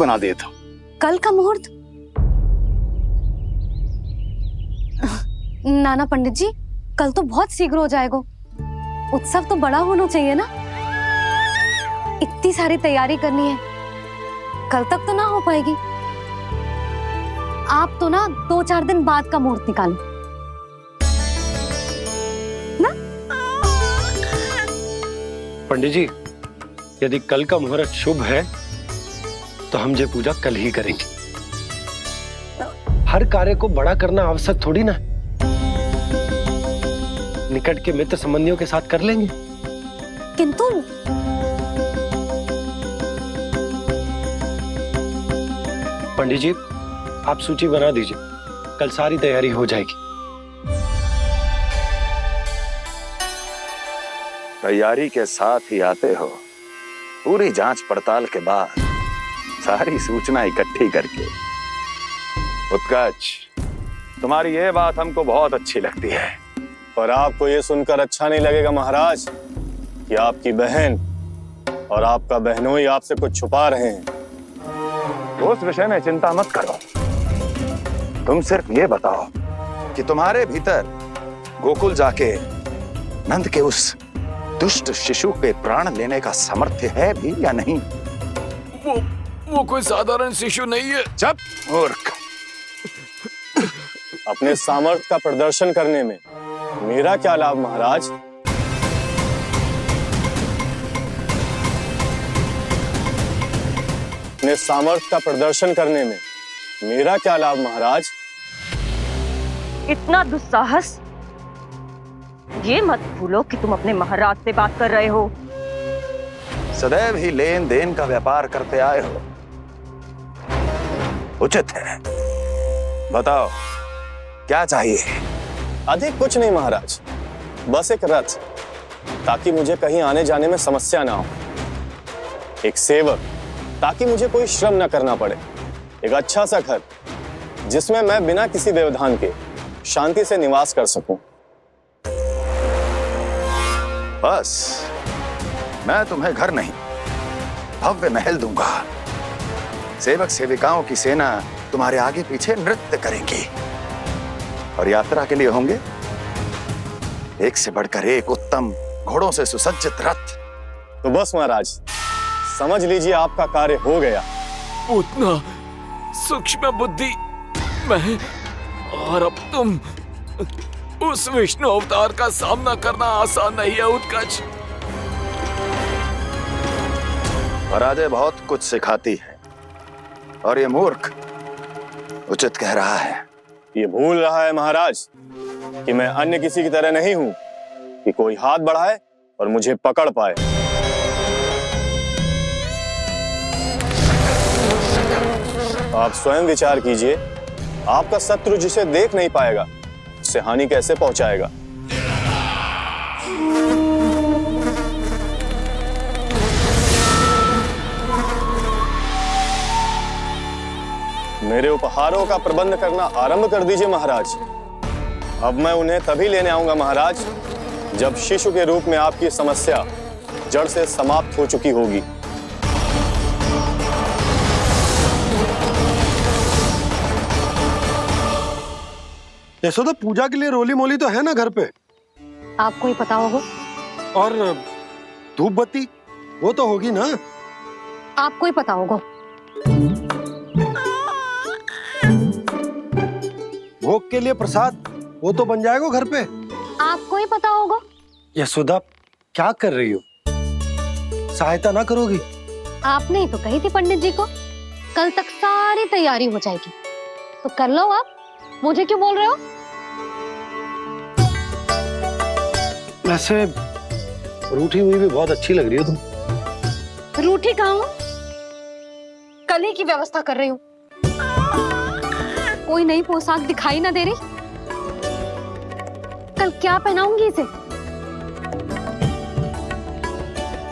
बना देता हूँ। कल का मुहूर्त? नाना पंडित जी, कल तो बहुत शीघ्र हो जाएगा। उत्सव तो बड़ा होना चाहिए ना, इतनी सारी तैयारी करनी है, कल तक तो ना हो पाएगी। आप तो ना 2-4 दिन बाद का मुहूर्त निकालो ना। पंडित जी, यदि कल का मुहूर्त शुभ है तो हम ये पूजा कल ही करेंगे। हर कार्य को बड़ा करना आवश्यक थोड़ी ना, निकट के मित्र संबंधियों के साथ कर लेंगे। किंतु पंडित जी, आप सूची बना दीजिए, कल सारी तैयारी हो जाएगी। तैयारी के साथ ही आते हो, पूरी जांच पड़ताल के बाद सारी सूचना इकट्ठी करके। उत्कर्ष, तुम्हारी ये बात हमको बहुत अच्छी लगती है। और आपको ये सुनकर अच्छा नहीं लगेगा महाराज कि आपकी बहन और आपका बहनोई आपसे कुछ छुपा रहे हैं। उस विषय में चिंता मत करो, तुम सिर्फ ये बताओ कि तुम्हारे भीतर गोकुल जाके नंद के उस दुष्ट शिशु के प्राण लेने का सामर्थ्य है भी या नहीं? वो कोई साधारण शिशु नहीं है। चुप मूर्ख। अपने सामर्थ्य का प्रदर्शन करने में मेरा क्या लाभ महाराज? अपने सामर्थ्य का प्रदर्शन करने में मेरा क्या लाभ महाराज? इतना दुस्साहस! ये मत भूलो कि तुम अपने महाराज से बात कर रहे हो। सदैव ही लेन देन का व्यापार करते आए हो, उचित है। बताओ क्या चाहिए? अधिक कुछ नहीं महाराज, बस एक रथ, ताकि मुझे कहीं आने जाने में समस्या ना हो। एक सेवक, ताकि मुझे कोई श्रम न करना पड़े। एक अच्छा सा घर, जिसमें मैं बिना किसी व्यवधान के शांति से निवास कर सकूं। बस, मैं तुम्हें घर नहीं, भव्य महल दूंगा। सेवक सेविकाओं की सेना तुम्हारे आगे पीछे नृत्य करेंगी और यात्रा के लिए होंगे एक से बढ़कर एक उत्तम घोड़ों से सुसज्जित रथ। तो बस महाराज, समझ लीजिए आपका कार्य हो गया। उतना सूक्ष्म बुद्धि मैं, और अब तुम, उस विष्णु अवतार का सामना करना आसान नहीं है उत्कर्ष। पराजय बहुत कुछ सिखाती है और ये मूर्ख उचित कह रहा है। ये भूल रहा है महाराज कि मैं अन्य किसी की तरह नहीं हूं कि कोई हाथ बढ़ाए और मुझे पकड़ पाए। आप स्वयं विचार कीजिए, आपका शत्रु जिसे देख नहीं पाएगा उससे हानि कैसे पहुंचाएगा। मेरे उपहारों का प्रबंध करना आरंभ कर दीजिए महाराज। अब मैं उन्हें तभी लेने आऊंगा महाराज, जब शिशु के रूप में आपकी समस्या जड़ से समाप्त हो चुकी होगी। यशोदा, पूजा के लिए रोली मोली तो है ना घर पे? आपको ही पता होगा। और धूप बत्ती वो तो होगी ना? आपको ही पता होगा। भोग के लिए प्रसाद वो तो बन जाएगा घर पे। आपको ही पता होगा। यशोदा, क्या कर रही हो? सहायता ना करोगी? आपने ही तो कही थी पंडित जी को, कल तक सारी तैयारी हो जाएगी, तो कर लो आप। मुझे क्यों बोल रहे हो? वैसे रूठी हुई भी बहुत अच्छी लग रही हो तुम। रूठी कहाँ हूँ? कल ही की व्यवस्था कर रही हूँ। कोई नई पोशाक दिखाई ना दे रही? कल क्या पहनाऊंगी इसे?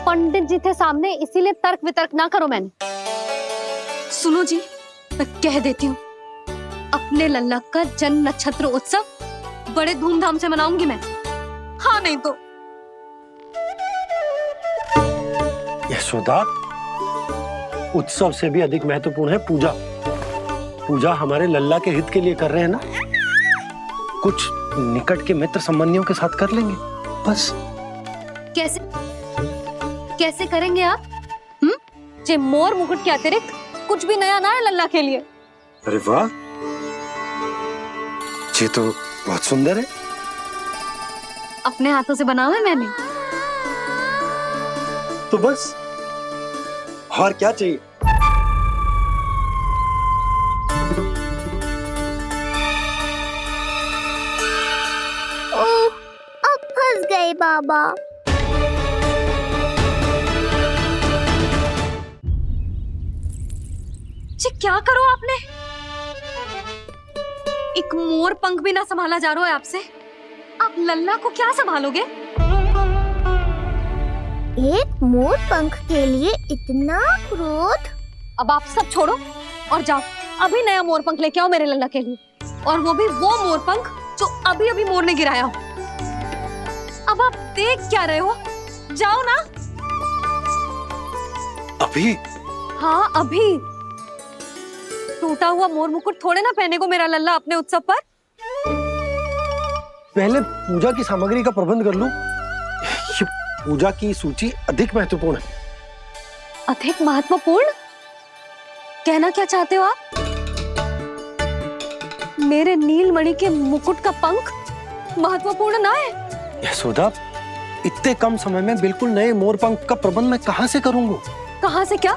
पंडित जी थे सामने, इसीलिए तर्क वितर्क ना करो। मैंने सुनो जी, मैं कह देती हूँ, अपने लल्ला का जन्म नक्षत्र उत्सव बड़े धूमधाम से मनाऊंगी मैं। हाँ नहीं तो। यशोदा, उत्सव से भी अधिक महत्वपूर्ण है पूजा। पूजा हमारे लल्ला के हित के लिए कर रहे हैं ना, कुछ निकट के मित्र संबंधियों के साथ कर लेंगे बस। कैसे कैसे करेंगे आप? जे मोर मुकुट के अतिरिक्त कुछ भी नया ना है लल्ला के लिए। अरे वाह, ये तो बहुत सुंदर है। अपने हाथों से बनाया है मैंने। तो बस और क्या चाहिए? ओह, अब फंस गए बाबा। जी क्या करो आपने? एक मोर पंख भी ना संभाला जा रहा है आपसे। आप लल्ला को क्या संभालोगे? एक मोर पंख के लिए इतना क्रोध? अब आप सब छोड़ो और जाओ, अभी नया मोर पंख लेके आओ मेरे लल्ला के लिए, और वो भी वो मोर पंख जो अभी अभी मोर ने गिराया हो। अब आप देख क्या रहे हो? जाओ ना। अभी? हाँ अभी। टूटा हुआ मोर मुकुट थोड़े ना पहने को मेरा लल्ला अपने उत्सव पर। पहले पूजा की सामग्री का प्रबंध कर लूं। ये पूजा की सूची अधिक महत्वपूर्ण है। अधिक महत्वपूर्ण? कहना क्या चाहते हो आप? मेरे नीलमणि के मुकुट का पंख महत्वपूर्ण ना है? यशोदा, इतने कम समय में बिल्कुल नए मोर पंख का प्रबंध मैं कहां से करूंगा? कहां से क्या?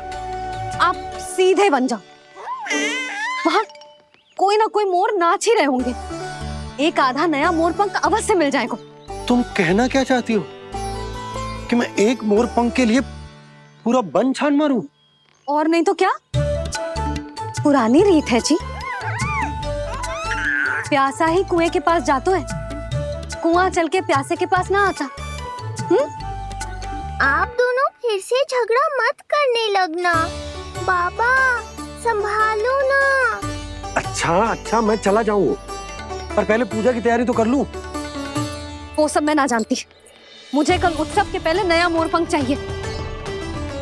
आप सीधे बन जाओ। वहां कोई ना कोई मोर नाच ही रहे होंगे। एक आधा नया मोर पंख अवश्य मिल जाएगा। तुम कहना क्या चाहती हो कि मैं एक मोर पंख के लिए पूरा वन छान मारूं? और नहीं तो क्या, पुरानी रीत है जी। प्यासा ही कुएं के पास जातो है, कुआं चल के प्यासे के पास ना आता। आप दोनों फिर से झगड़ा मत करने लगना। बाबा संभालो ना। अच्छा मैं चला जाऊं, पर पहले पूजा की तैयारी तो कर लूं। वो सब मैं ना जानती। मुझे कल उत्सव के पहले नया मोर पंख चाहिए।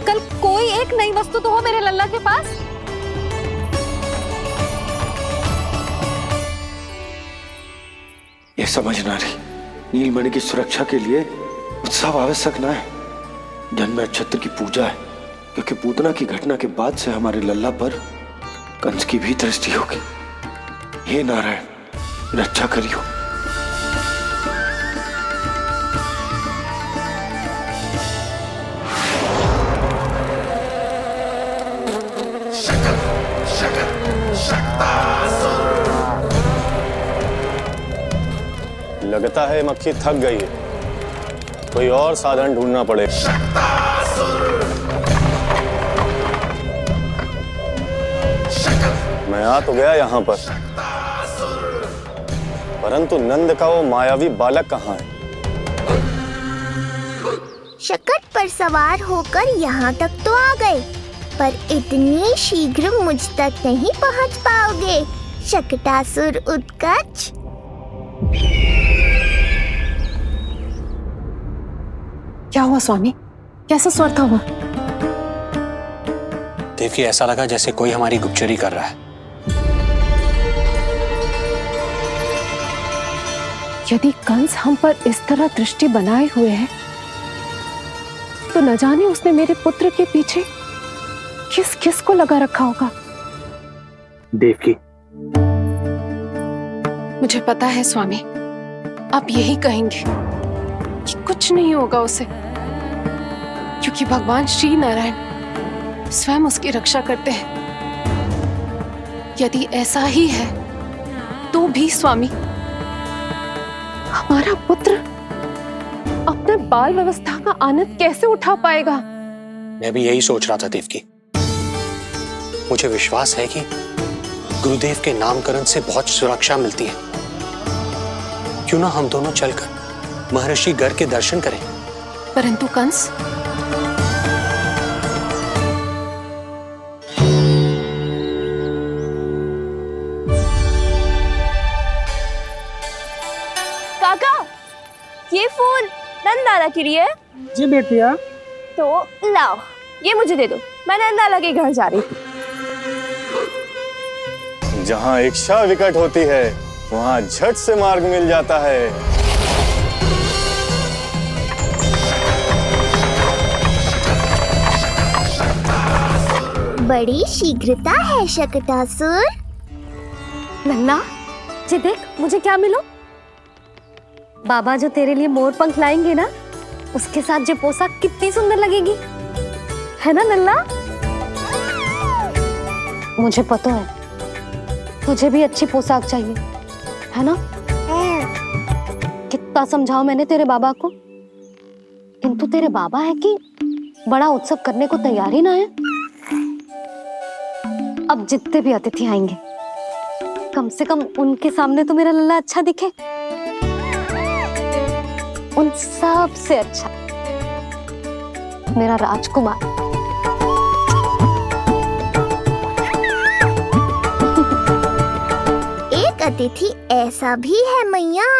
कल कोई एक नई वस्तु तो हो मेरे लल्ला के पास। ये समझ ना रही, नीलमणि की सुरक्षा के लिए उत्सव आवश्यक ना है, जन्म नक्षत्र की पूजा है, क्योंकि पूतना की घटना के बाद से हमारे लल्ला पर कंस की भी दृष्टि होगी। हे नारायण, रक्षा करियो। लगता है मक्खी थक गई है, कोई और साधन ढूंढना पड़ेगा। मैं आ तो गया यहाँ पर, परंतु नंद का वो मायावी बालक कहाँ है? शकट पर सवार होकर यहाँ तक तो आ गए, पर इतनी शीघ्र मुझ तक नहीं पहुँच पाओगे शकटासुर उत्कच। क्या हुआ स्वामी? कैसा स्वर था हुआ? देवकी, ऐसा लगा जैसे कोई हमारी गुप्तचरी कर रहा है। यदि कंस हम पर इस तरह दृष्टि बनाए हुए है, तो न जाने उसने मेरे पुत्र के पीछे किस किस को लगा रखा होगा। देवकी, मुझे पता है स्वामी, आप यही कहेंगे कि कुछ नहीं होगा उसे, क्योंकि भगवान श्री नारायण स्वयं उसकी रक्षा करते हैं। यदि ऐसा ही है तो भी स्वामी, हमारा पुत्र अपने बाल व्यवस्था का आनंद कैसे उठा पाएगा? मैं भी यही सोच रहा था देवकी। मुझे विश्वास है कि गुरुदेव के नामकरण से बहुत सुरक्षा मिलती है। क्यों ना हम दोनों चलकर महर्षि गर्ग के दर्शन करें? परंतु कंस, काका, ये फूल नंदारा के लिए है। जी बेटिया। तो लाओ, ये मुझे दे दो। मैं नंदा के घर जा रही थी। जहां इच्छा विकट होती है वहां झट से मार्ग मिल जाता है। बड़ी शीघ्रता है शकटासुर। नन्ना, जी देख मुझे क्या मिलो। बाबा जो तेरे लिए मोर पंख लाएंगे ना, उसके साथ जो पोशाक कितनी सुंदर लगेगी, है ना नन्ना? मुझे पता है तुझे भी अच्छी पोशाक चाहिए, है ना? कितना समझाओ मैंने तेरे बाबा को, किंतु तेरे बाबा है कि बड़ा उत्सव करने को तैयार ही ना है। अब जितने भी अतिथि आएंगे कम से कम उनके सामने तो मेरा लल्ला अच्छा दिखे, उन सब से अच्छा मेरा राजकुमार। एक अतिथि ऐसा भी है मैया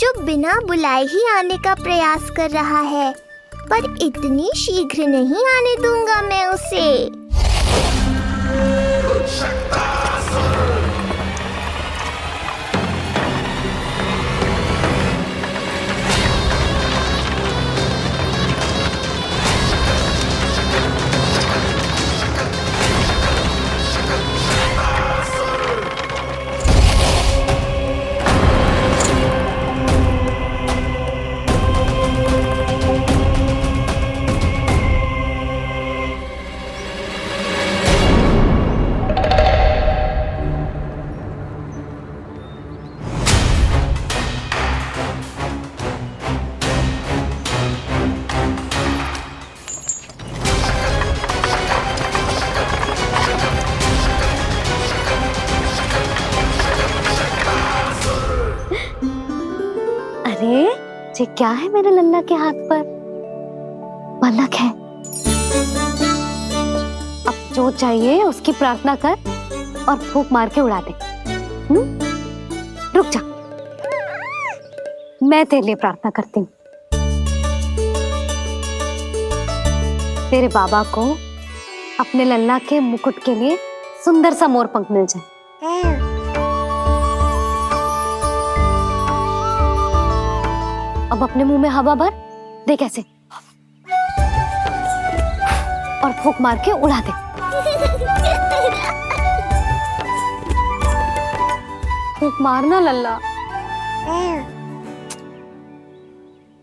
जो बिना बुलाए ही आने का प्रयास कर रहा है, पर इतनी शीघ्र नहीं आने दूंगा मैं उसे। अरे ये क्या है मेरे लल्ला के हाथ पर? पलक है। अब जो चाहिए उसकी प्रार्थना कर और फूंक मार के उड़ा दे। रुक जा, मैं तेरे लिए प्रार्थना करती हूँ। तेरे बाबा को अपने लल्ला के मुकुट के लिए सुंदर सा मोर पंख मिल जाए। अब अपने मुंह में हवा भर दे कैसे, और फूंक मार के उड़ा दे। फूंक मारना लल्ला,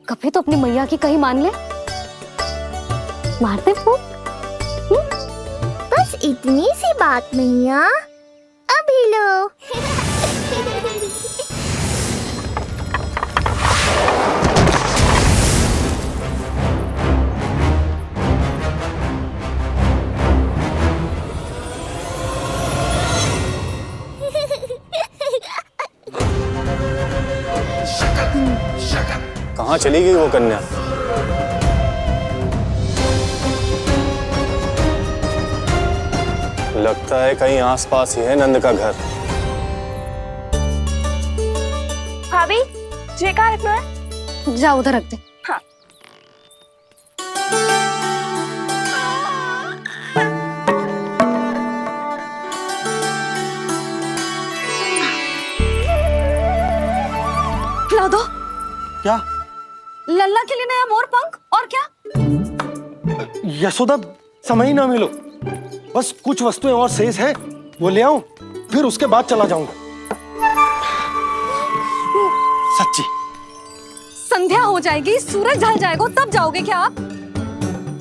कभी तो अपनी मैया की कहीं मान ले। मारते फूंक। बस इतनी सी बात मैया, अभी लो। कहाँ चली गई वो कन्या? लगता है कहीं आसपास ही है नंद का घर। भाभी, तुझे कहाँ रखना है? जा उधर रख दे। हाँ। खिला दो। क्या? लल्ला के लिए नया मोर पंख, और क्या? यशोदा, समय ही ना मिलो, बस कुछ वस्तुएं और शेष है वो ले आऊं, फिर उसके बाद चला जाऊंगा। सच्ची। संध्या हो जाएगी, सूरज ढल जाएगा, तब जाओगे क्या आप?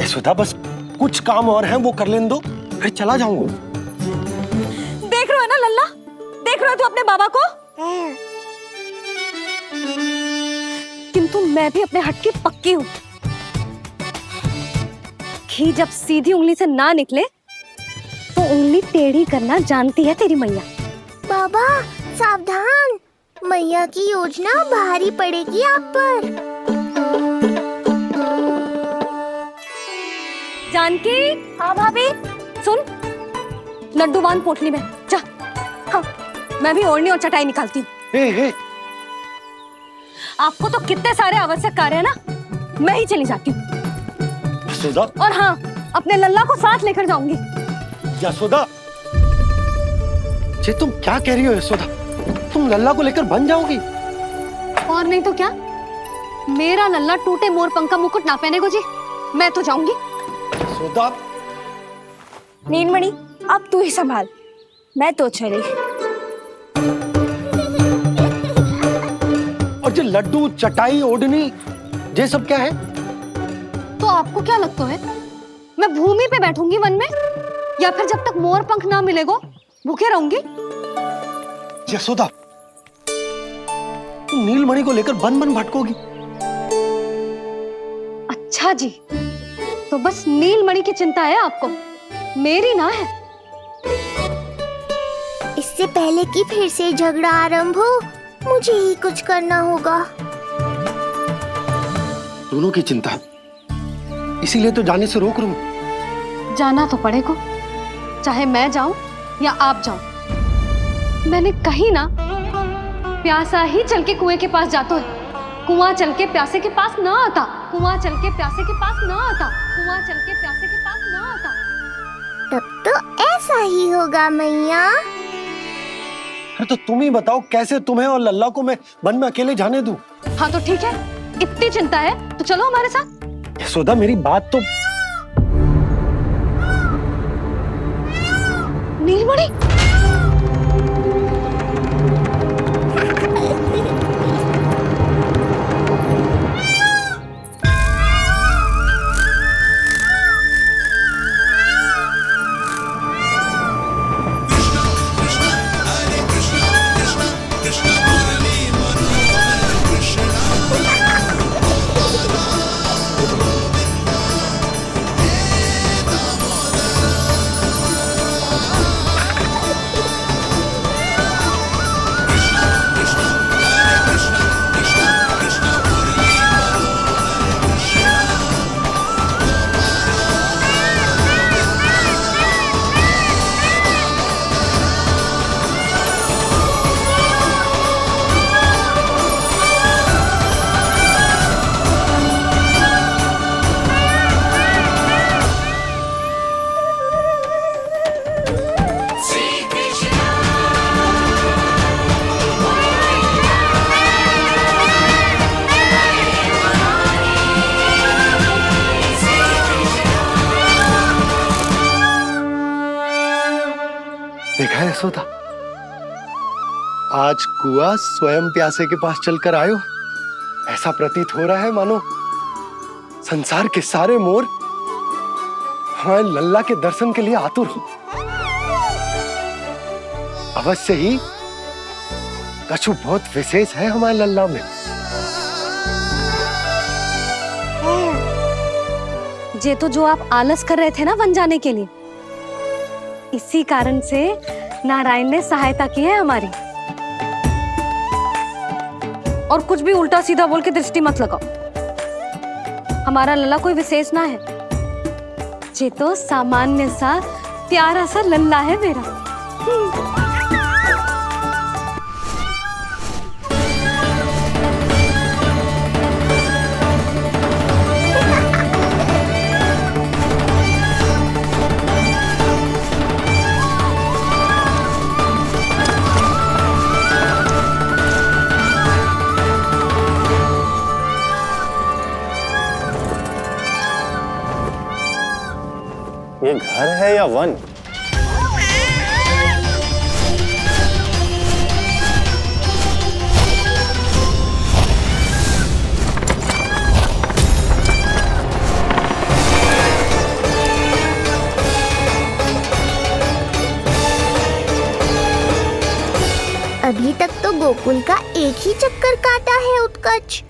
यशोदा, बस कुछ काम और हैं वो कर लेने दो, फिर चला जाऊंगा। देख रहे हो ना लल्ला, देख रहे हो तू अपने बाबा को? किंतु मैं भी अपने हट की पक्की हूँ। घी जब सीधी उंगली से ना निकले तो उंगली टेढ़ी करना जानती है तेरी मैया। बाबा सावधान, मैया की योजना भारी पड़ेगी आप पर। जानकी। हाँ भाभी। सुन, लड्डू बांध पोटली में, जा। हाँ, मैं भी ओढ़नी और चटाई निकालती हूँ। आपको तो कितने सारे आवश्यक कार्य है ना, मैं ही चली जाती हूँ। यशोदा। और हाँ, अपने लल्ला को साथ लेकर जाऊंगी। यशोदा, ये तुम क्या कह रही हो यशोदा? तुम लल्ला को लेकर बन जाओगी? और नहीं तो क्या, मेरा लल्ला टूटे मोर पंख का मुकुट ना पहने को जी, मैं तो जाऊंगी। यशोदा, नीलमणि अब तू ही संभाल, मैं तो चली। और ये लड्डू, चटाई, ओढ़नी, ये सब क्या है? तो आपको क्या लगता है मैं भूमि पे बैठूंगी वन में, या फिर जब तक मोर पंख ना मिलेगो भूखे रहूंगी? यशोदा, तुम नीलमणि को लेकर बन बन भटकोगी। अच्छा जी, तो बस नीलमणि की चिंता है आपको, मेरी ना है। इससे पहले कि फिर से झगड़ा आरंभ हो, मुझे ही कुछ करना होगा। दोनों की चिंता है, इसीलिए तो जाने से रोक रहा हूं। जाना तो पड़ेगा, चाहे मैं जाऊं या आप जाओ। मैंने कहीं ना प्यासा ही चल के कुएं के पास जाता है, कुआं चल के प्यासे के पास ना आता, कुआं चल के प्यासे के पास ना आता, कुआं चल के प्यासे के पास ना आता। तब तो ऐसा ही होगा मैया। अरे तो तुम ही बताओ, कैसे तुम्हें और लल्ला को मैं वन में अकेले जाने दूं? हाँ तो ठीक है, इतनी चिंता है तो चलो हमारे साथ। यशोदा, मेरी बात तो। नीलमणि, देखा है यशोदा, आज कुआं स्वयं प्यासे के पास चलकर आयो। ऐसा प्रतीत हो रहा है मानो संसार के सारे मोर हमारे लल्ला के दर्शन के लिए आतुर हो। अवश्य ही कछु बहुत विशेष है हमारे लल्ला में। ये तो जो आप आलस कर रहे थे ना वन जाने के लिए, इसी कारण से नारायण ने सहायता की है हमारी। और कुछ भी उल्टा सीधा बोल के दृष्टि मत लगाओ, हमारा लल्ला कोई विशेष ना है, ये तो सामान्य सा प्यारा सा लल्ला है मेरा। ये घर है या वन? अभी तक तो गोकुल का एक ही चक्कर काटा है उत्कर्ष।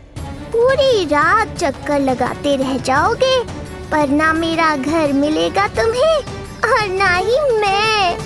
पूरी रात चक्कर लगाते रह जाओगे, पर ना मेरा घर मिलेगा तुम्हें और ना ही मैं।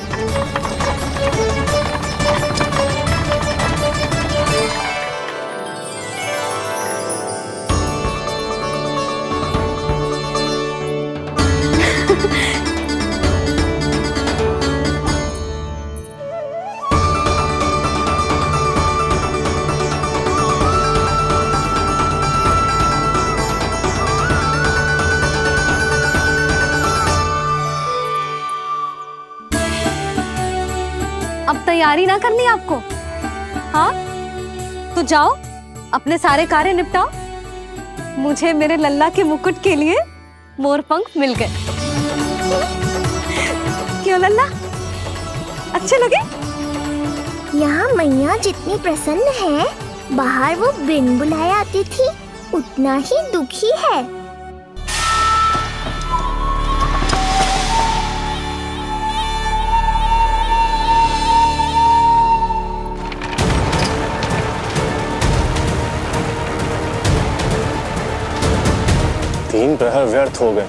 अब तैयारी ना करनी आपको? हाँ तो जाओ अपने सारे कार्य निपटाओ। मुझे मेरे लल्ला के मुकुट के लिए मोरपंख मिल गए। क्यों लल्ला, अच्छे लगे? यहाँ मैया जितनी प्रसन्न है, बाहर वो बिन बुलाए आती थी उतना ही दुखी है। तीन प्रहर व्यर्थ हो गए,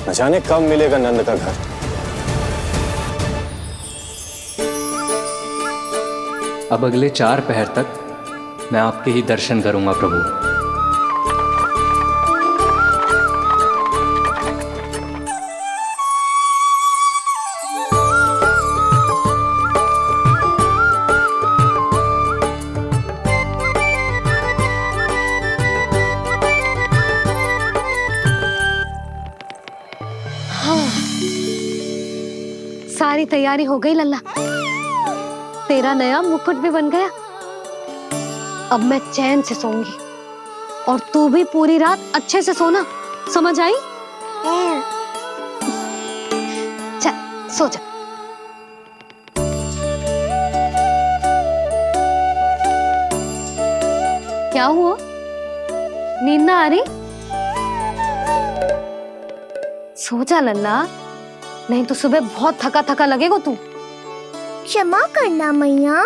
न जाने कब मिलेगा नंद का घर। अब अगले 4 पहर तक मैं आपके ही दर्शन करूंगा प्रभु। सारी तैयारी हो गई लल्ला, तेरा नया मुकुट भी बन गया। अब मैं चैन से सोऊंगी और तू भी पूरी रात अच्छे से सोना, समझ आई? चल सो जा। क्या हुआ, नींद ना आ रही? सो जा लल्ला, नहीं तो सुबह बहुत थका थका लगेगा तू। क्षमा करना मैया,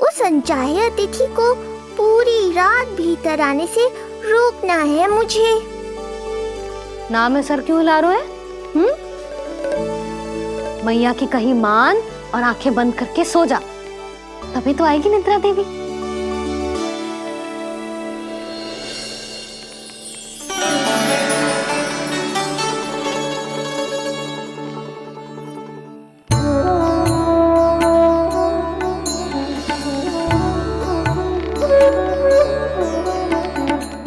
उस अनचाहे अतिथि को पूरी रात भीतर आने से रोकना है मुझे। ना में सर क्यों हिला रहे हैं? मैया की कहीं मान और आंखें बंद करके सो जा, तभी तो आएगी निद्रा देवी।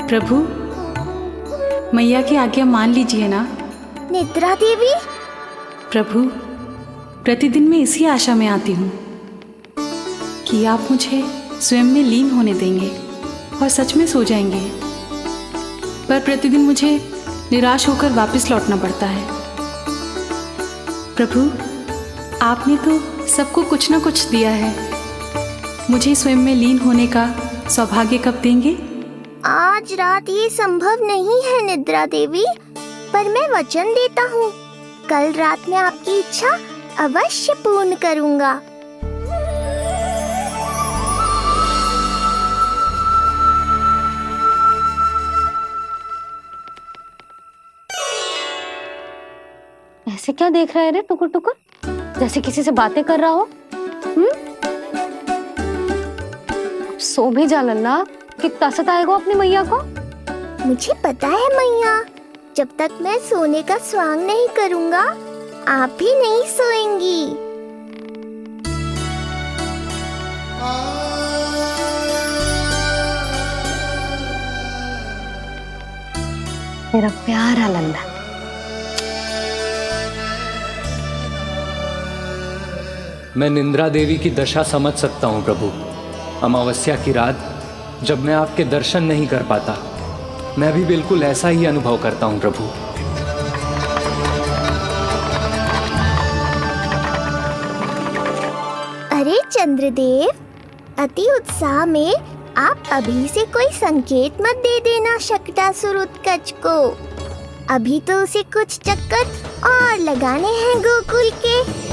प्रभु, मैया की आज्ञा मान लीजिए ना। निद्रा देवी? प्रभु, प्रतिदिन मैं इसी आशा में आती हूँ कि आप मुझे स्वयं में लीन होने देंगे और सच में सो जाएंगे, पर प्रतिदिन मुझे निराश होकर वापस लौटना पड़ता है। प्रभु, आपने तो सबको कुछ ना कुछ दिया है, मुझे स्वयं में लीन होने का सौभाग्य कब देंगे? आज रात ये संभव नहीं है निद्रा देवी, पर मैं वचन देता हूँ कल रात में आपकी इच्छा अवश्य पूर्ण करूँगा। ऐसे क्या देख रहा है रे टुकुर टुकुर, जैसे किसी से बातें कर रहा हो? सो भी जा लल्ला, कितना सताएगा अपनी मैया को। मुझे पता है मैया, जब तक मैं सोने का स्वांग नहीं करूँगा आप भी नहीं सोएंगी। मेरा प्यारा लल्ला। मैं निंद्रा देवी की दशा समझ सकता हूँ प्रभु। अमावस्या की रात जब मैं आपके दर्शन नहीं कर पाता, मैं भी बिल्कुल ऐसा ही अनुभव करता हूँ प्रभु। अरे चंद्रदेव, अति उत्साह में आप अभी से कोई संकेत मत दे देना शकटासुर उत्कच को। अभी तो उसे कुछ चक्कर और लगाने हैं गोकुल के।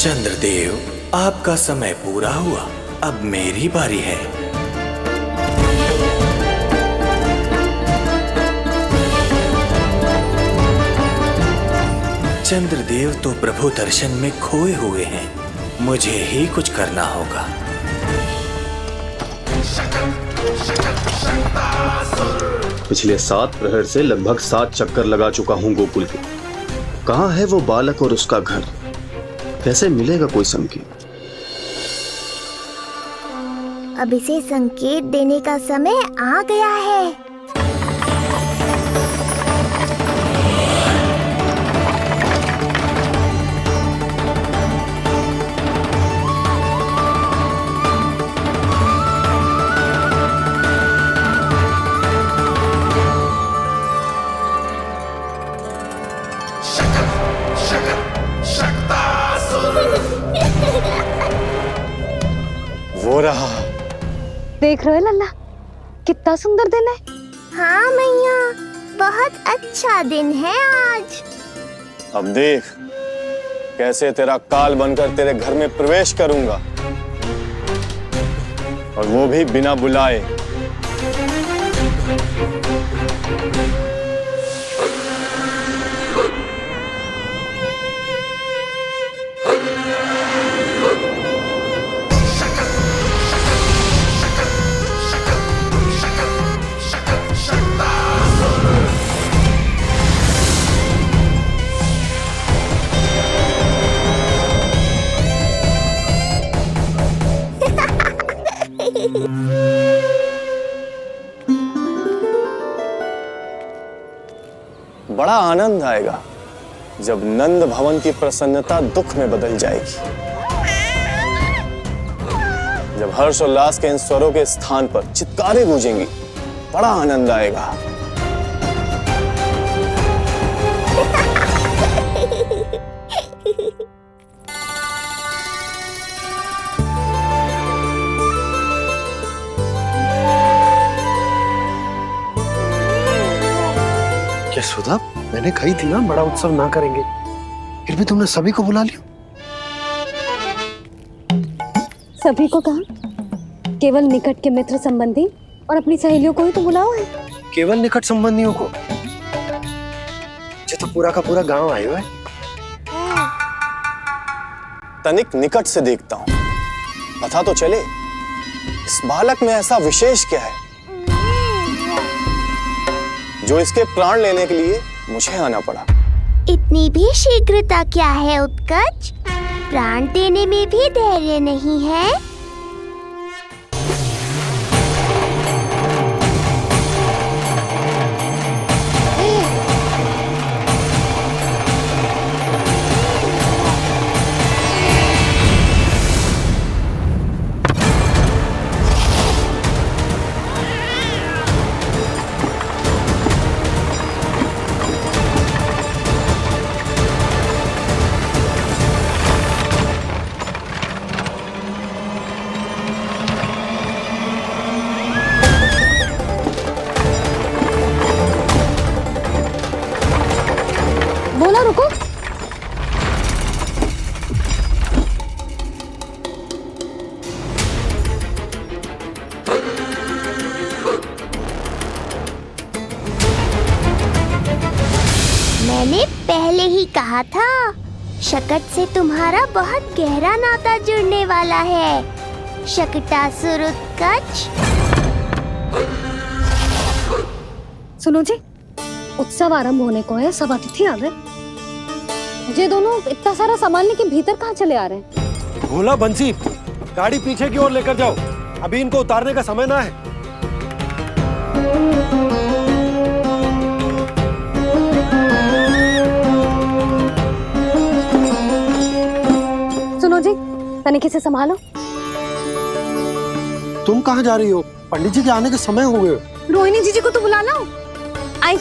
चंद्रदेव, आपका समय पूरा हुआ, अब मेरी बारी है। चंद्रदेव तो प्रभु दर्शन में खोए हुए हैं, मुझे ही कुछ करना होगा। पिछले 7 प्रहर से लगभग 7 चक्कर लगा चुका हूं गोकुल के। कहाँ है वो बालक और उसका घर? कैसे मिलेगा कोई संकेत? अब इसे संकेत देने का समय आ गया है। वो रहा। देख रहे हो लल्ला, कितना सुंदर दिन है। हाँ मैया, बहुत अच्छा दिन है आज। अब देख कैसे तेरा काल बनकर तेरे घर में प्रवेश करूंगा, और वो भी बिना बुलाए। बड़ा आनंद आएगा जब नंद भवन की प्रसन्नता दुख में बदल जाएगी, जब हर्षोल्लास के इन स्वरों के स्थान पर चित्कारें गूंजेंगी। बड़ा आनंद आएगा। क्या सुधा, मैंने कही थी ना बड़ा उत्सव ना करेंगे, फिर भी तुमने सभी को बुला लिया। सभी को कहा? केवल निकट के मित्र संबंधी और अपनी सहेलियों को ही तो बुलाओ है। केवल निकट संबंधियों को? ये तो पूरा का पूरा गांव आयो है। तनिक निकट से देखता हूं, पता तो चले इस बालक में ऐसा विशेष क्या है जो इसके प्राण लेने के लिए मुझे आना पड़ा। इतनी भी शीघ्रता क्या है उत्कच? प्राण देने में भी धैर्य नहीं है। बोला रुको। मैंने पहले ही कहा था, शकट से तुम्हारा बहुत गहरा नाता जुड़ने वाला है। शकटासुर उत्कच। सुनो जी, उत्सव आरंभ होने को है, सब अतिथि आ गए। ये दोनों इतना सारा सामान लेके भीतर कहाँ चले आ रहे हैं? भोला बंसी, गाड़ी पीछे की ओर लेकर जाओ, अभी इनको उतारने का समय ना है। सुनो जी, तनिक से संभालो। तुम कहाँ जा रही हो? पंडित जी के आने के समय हो गए। रोहिणी जी को तो बुला लो। आई।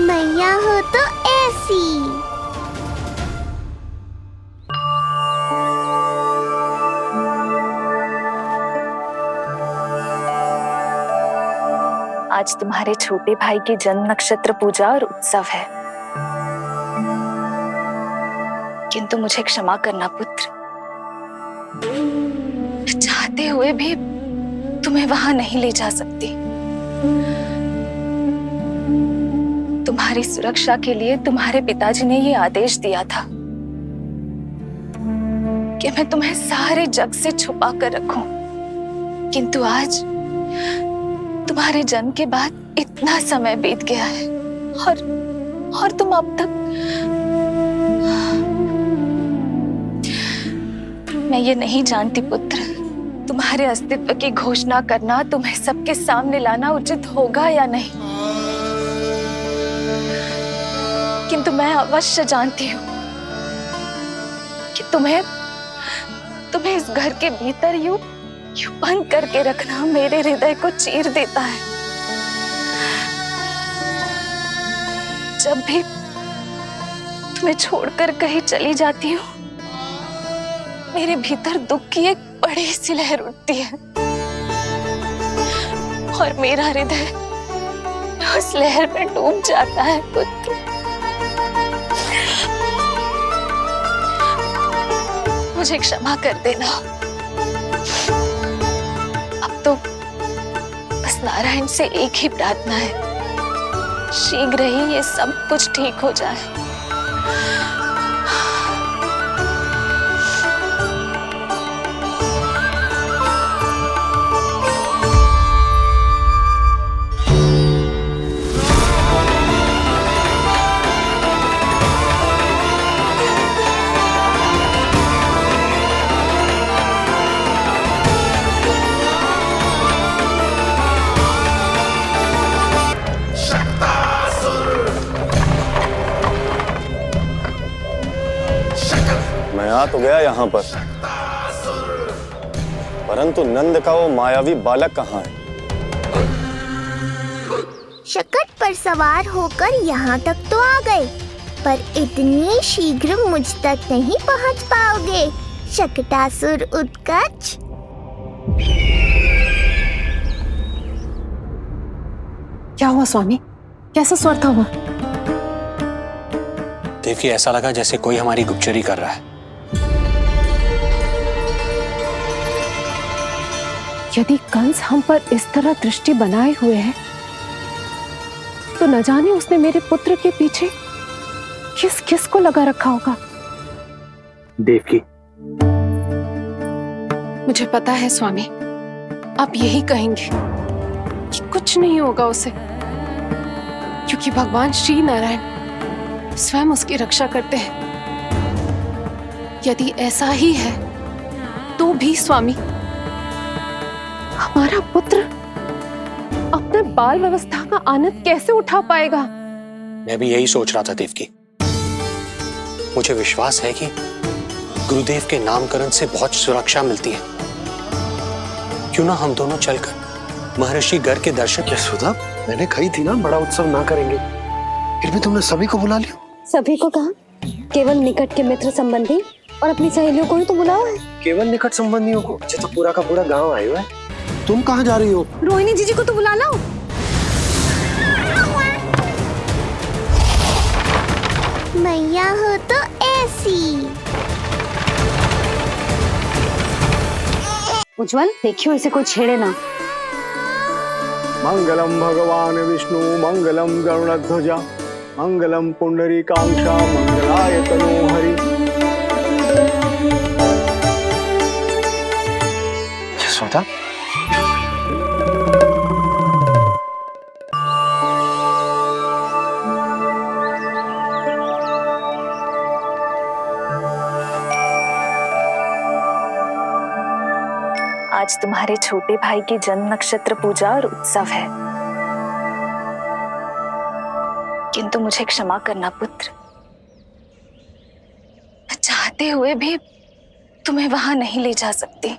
मैया हो तो ऐसी। आज तुम्हारे छोटे भाई की जन्म नक्षत्र पूजा और उत्सव है, किंतु मुझे क्षमा करना पुत्र, हुए भी तुम्हें वहां नहीं ले जा सकती। तुम्हारी सुरक्षा के लिए तुम्हारे पिताजी ने ये आदेश दिया था कि मैं तुम्हें सारे जग से छुपा कर रखूं, किंतु आज तुम्हारे जन्म के बाद इतना समय बीत गया है और तुम अब तक। मैं ये नहीं जानती पुत्र, तुम्हारे अस्तित्व की घोषणा करना, तुम्हें सबके सामने लाना उचित होगा या नहीं, किंतु मैं अवश्य जानती हूँ कि तुम्हें इस घर के भीतर यूं बंद करके रखना मेरे हृदय को चीर देता है। जब भी तुम्हें छोड़कर कहीं चली जाती हूँ, मेरे भीतर दुख की एक बड़ी सी लहर उठती है और मेरा हृदय उस लहर में डूब जाता है पुत्र। मुझे क्षमा कर देना। अब तो बस नारायण से एक ही प्रार्थना है, शीघ्र ही ये सब कुछ ठीक हो जाए। आ तो गया यहाँ पर, परंतु नंद का वो मायावी बालक कहाँ है? शकट पर सवार होकर यहाँ तक तो आ गए, पर इतनी शीघ्र मुझ तक नहीं पहुँच पाओगे शकटासुर उत्कच। क्या हुआ स्वामी, कैसा स्वर था वो? देवकी, ऐसा लगा जैसे कोई हमारी गुप्तचरी कर रहा है। यदि कंस हम पर इस तरह दृष्टि बनाए हुए है, तो न जाने उसने मेरे पुत्र के पीछे किस किस को लगा रखा होगा। देवकी, मुझे पता है स्वामी, आप यही कहेंगे कि कुछ नहीं होगा उसे, क्योंकि भगवान श्री नारायण स्वयं उसकी रक्षा करते हैं। यदि ऐसा ही है तो भी स्वामी, हमारा पुत्र अपने बाल व्यवस्था का आनंद कैसे उठा पाएगा? मैं भी यही सोच रहा था देवकी। मुझे विश्वास है कि गुरुदेव के नामकरण से बहुत सुरक्षा मिलती है। क्यों ना हम दोनों चलकर महर्षि गर के दर्शन। यशोदा, मैंने कही थी ना बड़ा उत्सव ना करेंगे, फिर भी तुमने सभी को बुला लिया। सभी को कहा? केवल निकट के मित्र संबंधी और अपनी सहेलियों को ही तो बुलाओ है। केवल निकट संबंधियों को? तो पूरा का पूरा गांव आया है। तुम कहाँ जा रही हो? रोहिणी जीजी को तो बुला लो। मैया हो तो ऐसी। उज्जवल, देखियो इसे कोई छेड़े ना। मंगलम भगवान विष्णु, मंगलम गरुड़ध्वजा, मंगलम पुंडरीकाक्षा, मंगलाय तनोहरि। यशोदा, आज तुम्हारे छोटे भाई की जन्म नक्षत्र पूजा और उत्सव है, किंतु मुझे क्षमा करना पुत्र, मैं चाहते हुए भी तुम्हें वहां नहीं ले जा सकती।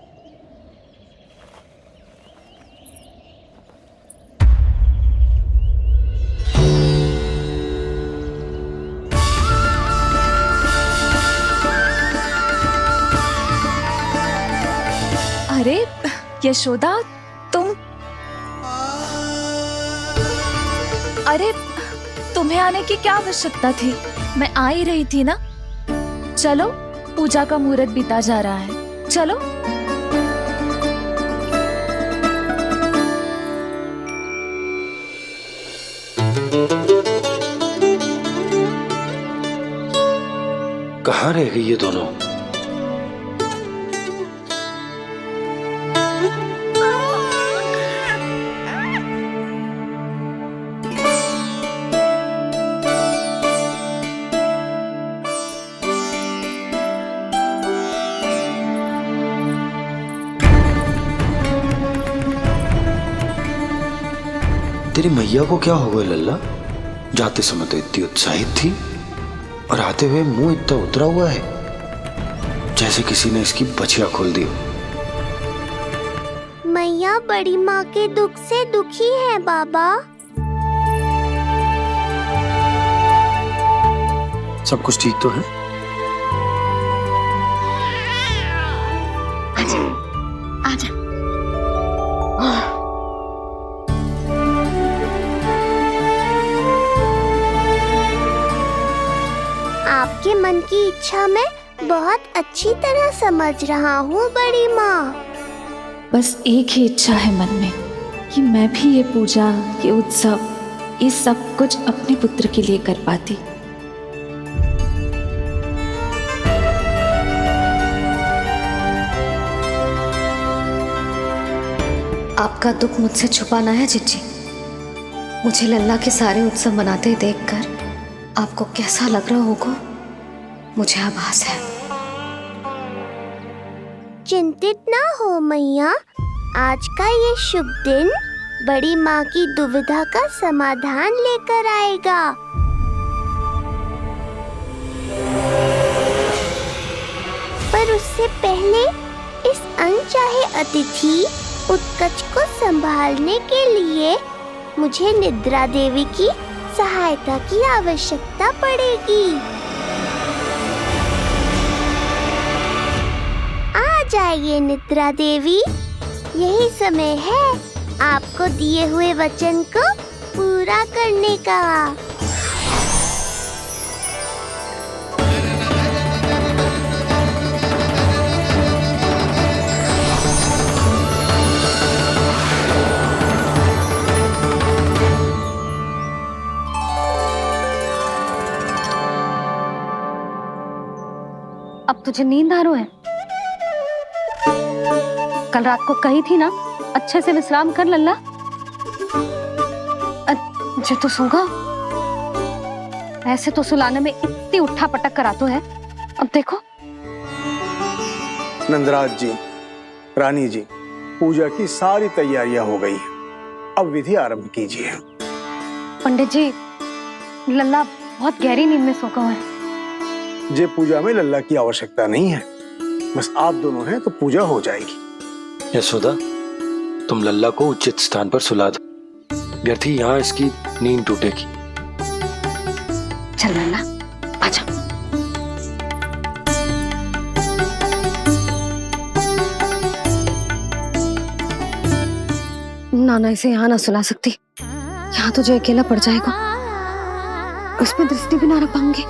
अरे यशोदा, तुम? अरे तुम्हें आने की क्या आवश्यकता थी? मैं आ ही रही थी ना। चलो, पूजा का मुहूर्त बीता जा रहा है, चलो। कहाँ रह गई ये दोनों? तेरी मैया को क्या हो गया लल्ला? जाते समय तो इतनी उत्साहित थी और आते हुए मुंह इतना उतरा हुआ है जैसे किसी ने इसकी बचिया खोल दी। मैया बड़ी माँ के दुख से दुखी है बाबा। सब कुछ ठीक तो है? आजा। आपके मन की इच्छा मैं बहुत अच्छी तरह समझ रहा हूँ बड़ी माँ। बस एक ही इच्छा है मन में कि मैं भी ये पूजा, ये उत्सव, ये सब कुछ अपने पुत्र के लिए कर पाती। आपका दुख मुझसे छुपाना है जिज्जी। मुझे लल्ला के सारे उत्सव मनाते देखकर आपको कैसा लग रहा होगा मुझे आभास है। चिंतित ना हो मैया, आज का ये शुभ दिन बड़ी माँ की दुविधा का समाधान लेकर आएगा। पर उससे पहले इस अनचाहे अतिथि उत्कच को संभालने के लिए मुझे निद्रा देवी की सहायता की आवश्यकता पड़ेगी। आ जाइए निद्रा देवी, यही समय है आपको दिए हुए वचन को पूरा करने का। अब तुझे नींद आ रही है? कल रात को कही थी ना अच्छे से विश्राम कर लल्ला। जो तो सोगा ऐसे तो सुलाने में इतनी उठा पटक कर आतो है। अब देखो नंदराज जी, रानी जी, पूजा की सारी तैयारियां हो गई हैं। अब विधि आरंभ कीजिए। पंडित जी, लल्ला बहुत गहरी नींद में सोगा हुआ है। जे पूजा में लल्ला की आवश्यकता नहीं है, बस आप दोनों हैं तो पूजा हो जाएगी। यशोदा, तुम लल्ला को उचित स्थान पर सुला दो, व्यर्थ ही यहाँ इसकी नींद टूटेगी। चल लल्ला, आजा। नाना इसे यहाँ ना सुला सकती, यहाँ तो जो अकेला पड़ जाएगा, उसमें दृष्टि भी ना रख पाऊंगी।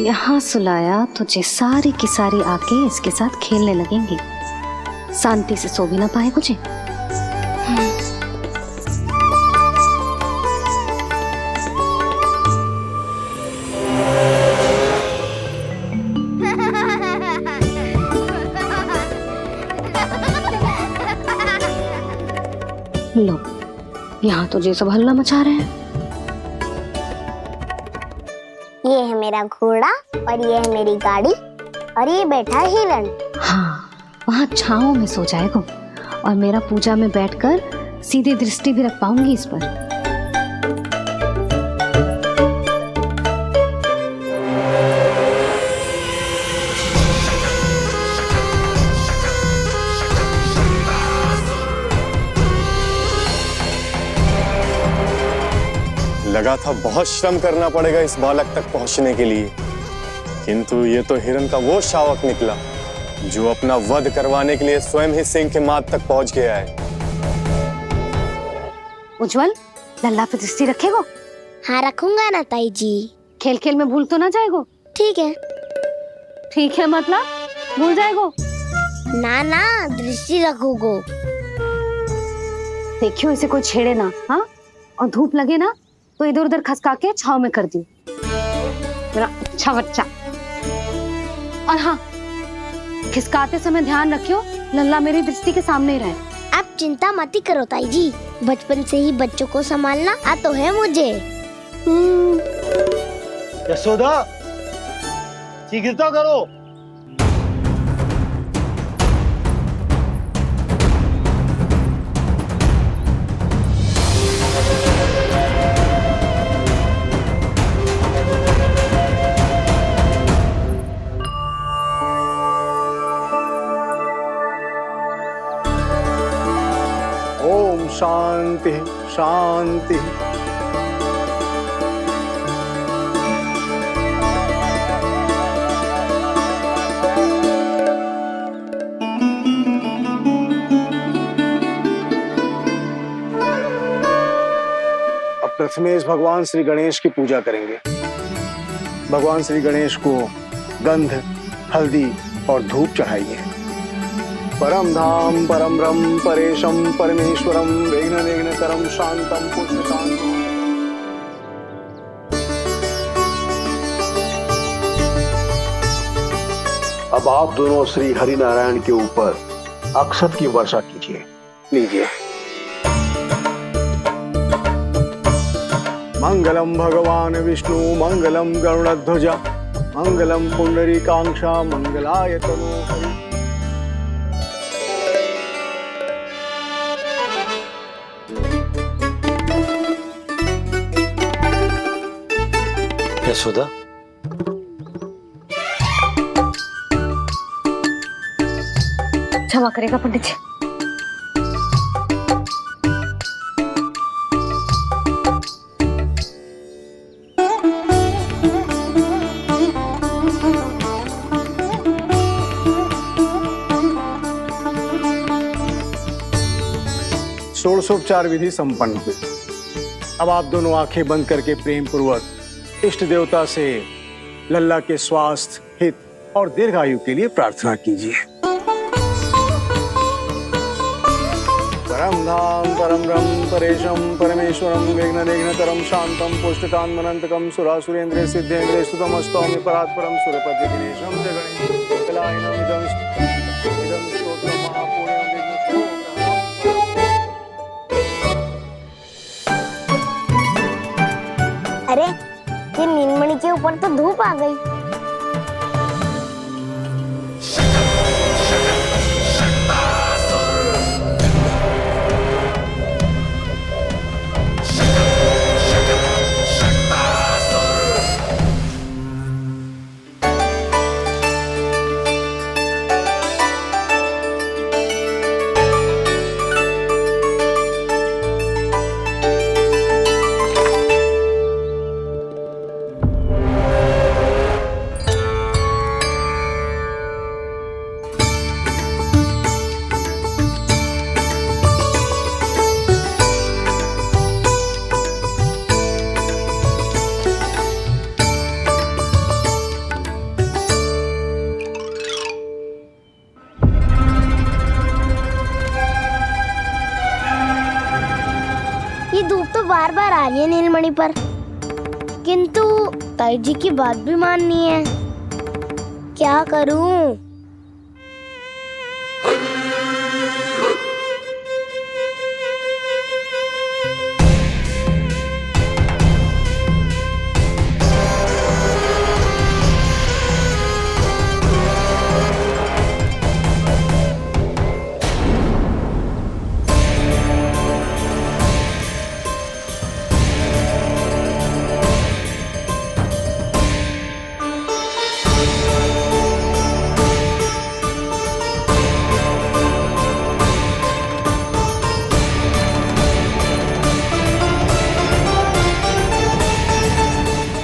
यहाँ सुलाया तो जे सारी की सारी आके इसके साथ खेलने लगेंगी, शांति से सो भी ना पाए मुझे। लो, यहाँ तो जे सब हल्ला मचा रहे हैं। ये है मेरा घोड़ा और ये है मेरी गाड़ी और ये बैठा हिरण। हाँ, वहाँ छांव में सो जाएगा और मेरा पूजा में बैठकर सीधी दृष्टि भी रख पाऊंगी इस पर। लगा था बहुत श्रम करना पड़ेगा इस बालक तक पहुंचने के लिए, किंतु ये तो हिरण का वो शावक निकला जो अपना वध करवाने के लिए स्वयं ही सिंह के माद तक पहुंच गया है। उज्जवल, लल्ला पे दृष्टि रखेगो? हाँ रखूंगा ना ताई जी। खेल खेल में भूल तो ना जाएगो? ठीक है। ठीक है मतलब भूल जाएगो? ना ना, दृष्टि रखोगो। देखियो इसे कोई छेड़े ना, हाँ? और धूप लगे ना तो इधर उधर खसका के छाव में कर दी। मेरा अच्छा बच्चा। और हाँ, खिसकाते समय ध्यान रखियो लल्ला मेरी दृष्टि के सामने ही रहे। आप चिंता मत करो ताई जी, बचपन से ही बच्चों को संभालना आता है मुझे। यशोदा, शीघ्रता करो। ओम शांति शांति। अब प्रथमेश भगवान श्री गणेश की पूजा करेंगे। भगवान श्री गणेश को गंध, हल्दी और धूप चढ़ाइए। परम धाम परम ब्रह्म परेशम परमेश्वरम विघ्न निघ्नकरम शांतम पुष्टकांतम। अब आप दोनों श्री हरि नारायण के ऊपर अक्षत की वर्षा कीजिए। लीजिए। मंगलम भगवान विष्णु मंगलम गरुड़ध्वजा मंगलम पुंडरीकाक्षा मंगलाय तनोहरि। यशोदा, क्षमा करेगा पंडित जी। षोडशोपचार विधि संपन्न हुई। अब आप दोनों आंखें बंद करके प्रेम पूर्वक इष्ट देवता से लल्ला के स्वास्थ्य, हित और दीर्घायु के लिए प्रार्थना कीजिए। परम धाम परम ब्रह्म परेशम परमेश्वरम विघ्न निघ्नकरम शांतम पुष्टकांतमनंतकम सुरासुरेंद्र सिद्धेंद्र स्तुतम स्तौम्य परात्परम सुरपति दिनेशम जगणेश कलायनम इदं स्तोत्रम महापुण्यम विघ्न। अरे ये नीलमणि के ऊपर तो धूप आ गई। ये धूप तो बार बार आ रही है नीलमणि पर, किंतु ताई जी की बात भी माननी है। क्या करूं?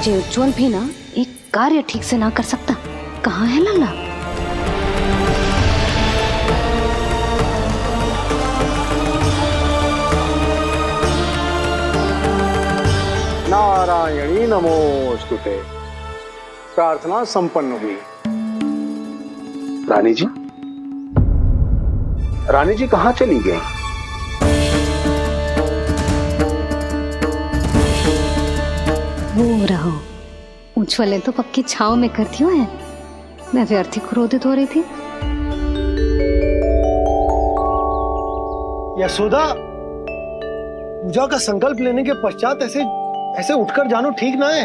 जे उज्जवल भी ना एक कार्य ठीक से ना कर सकता, कहाँ है लल्ला? नारायणी नमोस्तुते। प्रार्थना संपन्न हुई। रानी जी, रानी जी कहाँ चली गई? वो रहो, उछले तो पक्की छाव में करती हूँ है। मैं व्यर्थ ही क्रोधित हो रही थी। यशोदा, पूजा का संकल्प लेने के पश्चात ऐसे ऐसे उठकर जानो ठीक ना है।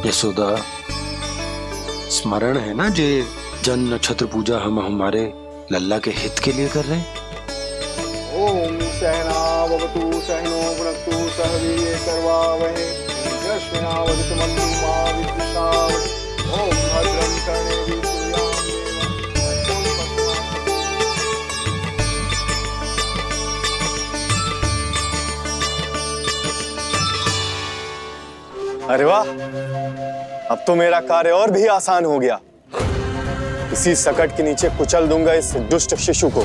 यशोदा, स्मरण है ना जे जन नक्षत्र पूजा हम हमारे लल्ला के हित के लिए कर रहे हैं। ओम सहनावतु सहनो भुनक्तु सह वीर्येण करवावहै तेजस्विनावधीतमस्तु मा विद्विषावहै। ओम भद्रं कर्णेभिः अरे वाह, अब तो मेरा कार्य और भी आसान हो गया। इसी सकट के नीचे कुचल दूंगा इस दुष्ट शिशु को।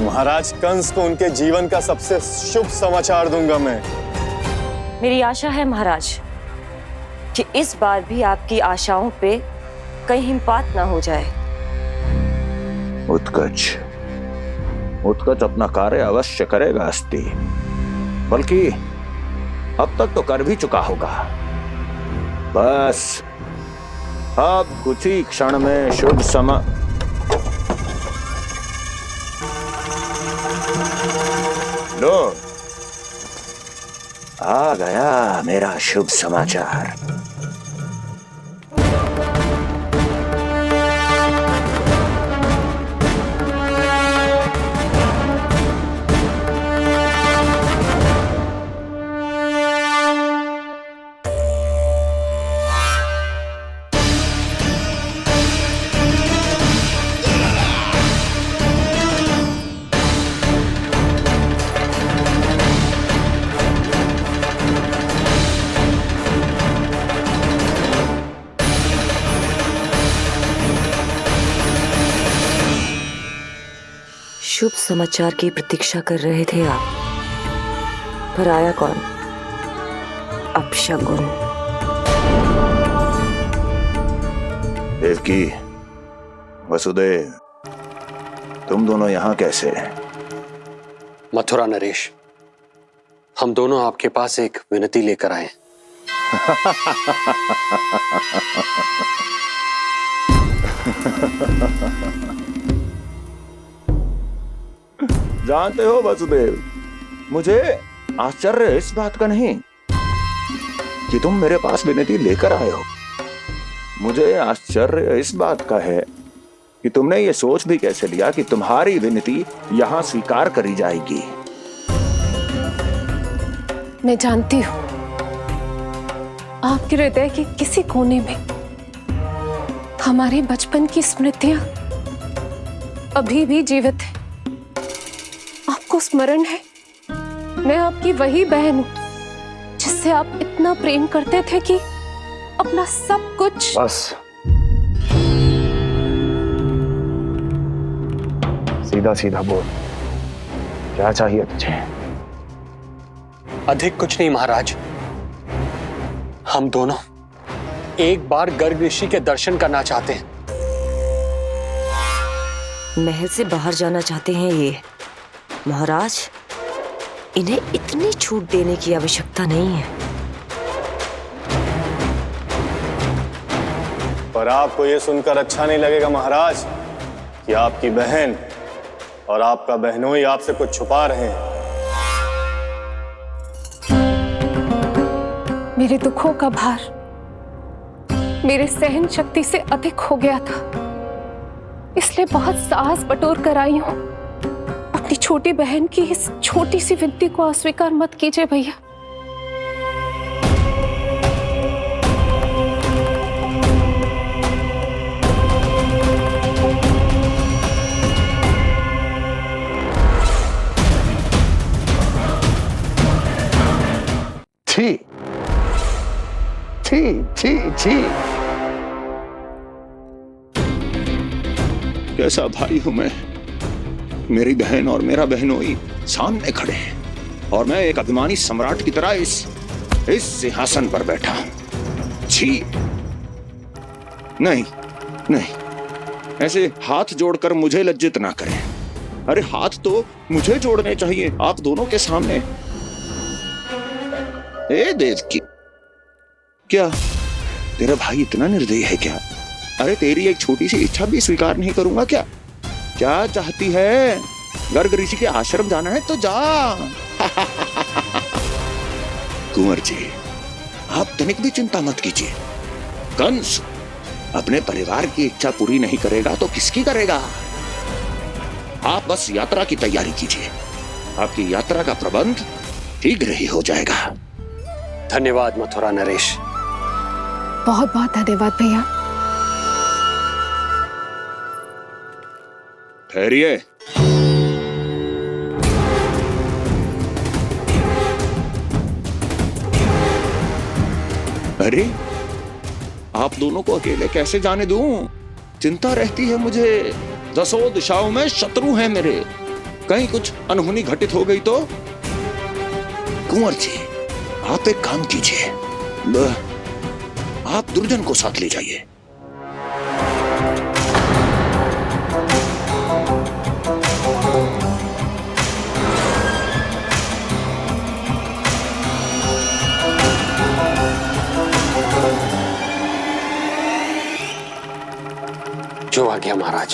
महाराज कंस को उनके जीवन का सबसे शुभ समाचार दूंगा मैं। मेरी आशा है महाराज कि इस बार भी आपकी आशाओं पे कहीं हिमपात ना हो जाए। उत्कच, उत्कच अपना कार्य अवश्य करेगा अस्ति, बल्कि अब तक तो कर भी चुका होगा। बस अब कुछ ही क्षण में शुभ समय। लो, आ गया मेरा शुभ समाचार। शुभ समाचार की प्रतीक्षा कर रहे थे आप, पर आया कौन? अपशगुन। देवकी, वसुदेव, तुम दोनों यहाँ कैसे? मथुरा नरेश, हम दोनों आपके पास एक विनती लेकर आए। जानते हो वसुदेव, मुझे आश्चर्य इस बात का नहीं कि तुम मेरे पास विनती लेकर आए हो। मुझे आश्चर्य इस बात का है कि तुमने ये सोच भी कैसे लिया कि तुम्हारी विनती यहाँ स्वीकार करी जाएगी। मैं जानती हूँ आपके हृदय के किसी कोने में हमारे बचपन की स्मृतियां अभी भी जीवित है। आपको स्मरण है, मैं आपकी वही बहन हूं जिससे आप इतना प्रेम करते थे कि अपना सब कुछ। बस सीधा सीधा बोल, क्या चाहिए तुझे? अधिक कुछ नहीं महाराज, हम दोनों एक बार गर्ग ऋषि के दर्शन करना चाहते हैं। महल से बाहर जाना चाहते हैं ये महाराज, इन्हें इतनी छूट देने की आवश्यकता नहीं है। पर आपको ये सुनकर अच्छा नहीं लगेगा महाराज कि आपकी बहन और आपका बहनोई आपसे कुछ छुपा रहे हैं। मेरे दुखों का भार मेरे सहन शक्ति से अधिक हो गया था, इसलिए बहुत साहस बटोर कर आई हूं। अपनी छोटी बहन की इस छोटी सी विनती को अस्वीकार मत कीजिए भैया। छी छी छी छी, जैसा भाई हूं मैं। मेरी बहन और मेरा बहनोई सामने खड़े हैं और मैं एक अभिमानी सम्राट की तरह इस सिंहासन पर बैठा हूं। छी, नहीं नहीं, ऐसे हाथ जोड़कर मुझे लज्जित ना करें। अरे हाथ तो मुझे जोड़ने चाहिए आप दोनों के सामने। ए देवकी, क्या तेरा भाई इतना निर्दयी है क्या? अरे तेरी एक छोटी सी इच्छा भी स्वीकार नहीं करूंगा क्या? क्या चाहती है? गर्ग ऋषि के आश्रम जाना है तो जा। कुंवर जी, आप तनिक भी चिंता मत कीजिए। कंस अपने परिवार की इच्छा पूरी नहीं करेगा तो किसकी करेगा? आप बस यात्रा की तैयारी कीजिए। आपकी यात्रा का प्रबंध शीघ्र ही हो जाएगा। धन्यवाद मथुरा नरेश। बहुत बहुत धन्यवाद भैया। ठहरिए। अरे आप दोनों को अकेले कैसे जाने दूं? चिंता रहती है मुझे। 10 दिशाओं में शत्रु हैं मेरे। कहीं कुछ अनहोनी घटित हो गई तो? कुंवर जी, आप एक काम कीजिए, आप दुर्जन को साथ ले जाइए। जो आ गया महाराज।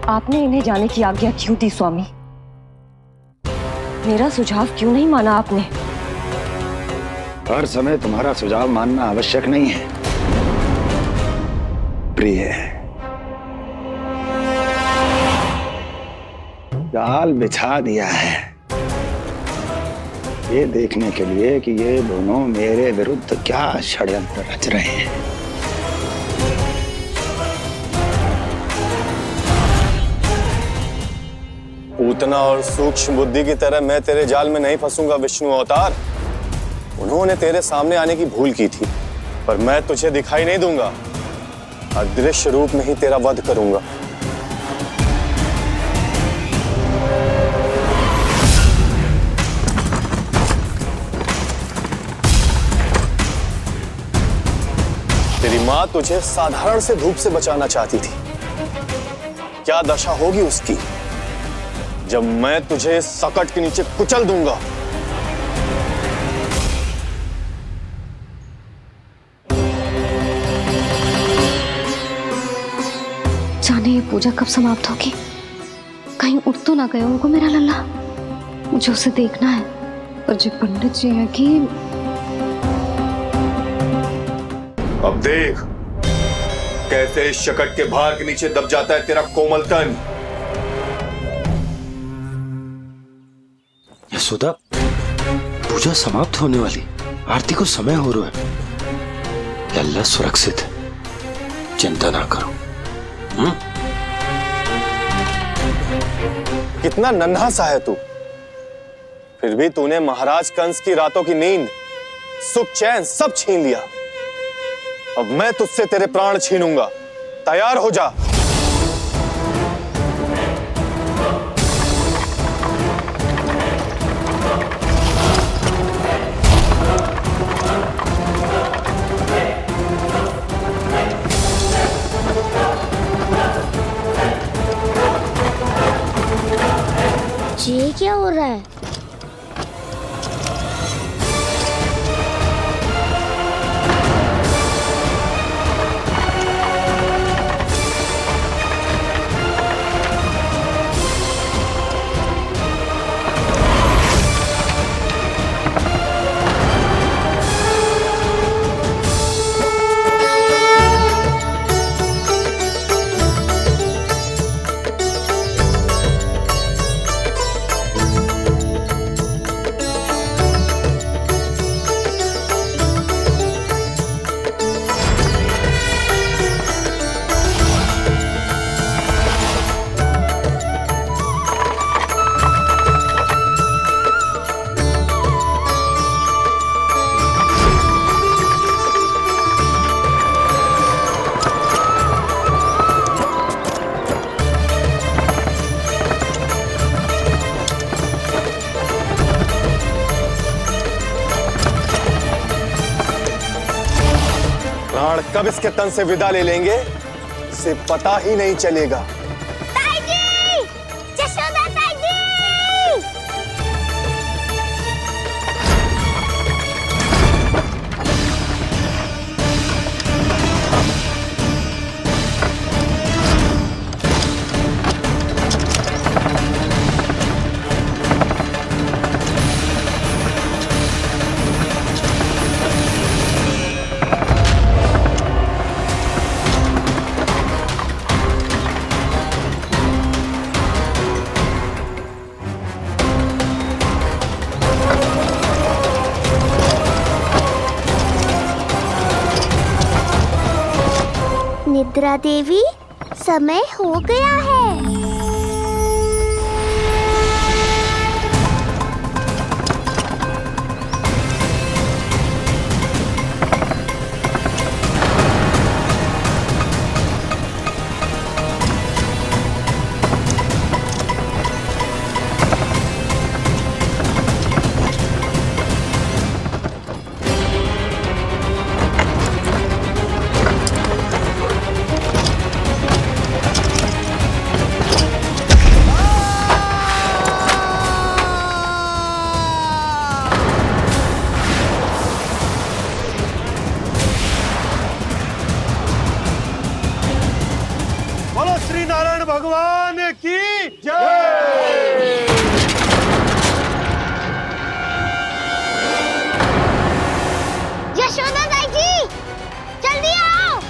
आपने इन्हें जाने की आज्ञा क्यों दी स्वामी? मेरा सुझाव क्यों नहीं माना आपने? हर समय तुम्हारा सुझाव मानना आवश्यक नहीं है प्रिय। जाल बिछा दिया है ये देखने के लिए कि ये दोनों मेरे विरुद्ध क्या षड्यंत्र रच रहे हैं। पूतना और सूक्ष्म बुद्धि की तरह मैं तेरे जाल में नहीं फंसूंगा विष्णु अवतार। उन्होंने तेरे सामने आने की भूल की थी, पर मैं तुझे दिखाई नहीं दूंगा। अदृश्य रूप में ही तेरा वध करूंगा। तेरी मां तुझे साधारण से धूप से बचाना चाहती थी। क्या दशा होगी उसकी जब मैं तुझे सकट के नीचे कुचल दूंगा। जाने ये पूजा कब समाप्त होगी? कहीं उठ तो ना गया होगा मेरा लल्ला। मुझे उसे देखना है। पर जो पंडित जी है कि अब देख कैसे इस शकट के भार के नीचे दब जाता है तेरा कोमल तन। यशोदा, पूजा समाप्त होने वाली, आरती को समय हो रहा है। लल्ला सुरक्षित है, चिंता ना करो। कितना नन्हा सा है तू, फिर भी तूने महाराज कंस की रातों की नींद, सुख चैन सब छीन लिया। अब मैं तुझसे तेरे प्राण छीनूंगा। तैयार हो जा। ये क्या हो रहा है? प्राण कब इसके तन से विदा ले लेंगे इसे पता ही नहीं चलेगा। ताई जी! जशोदा ताई जी! निद्रा देवी, समय हो गया है। बोलो श्री नारायण भगवान की जय। यशोदा ताई जी, जल्दी आओ।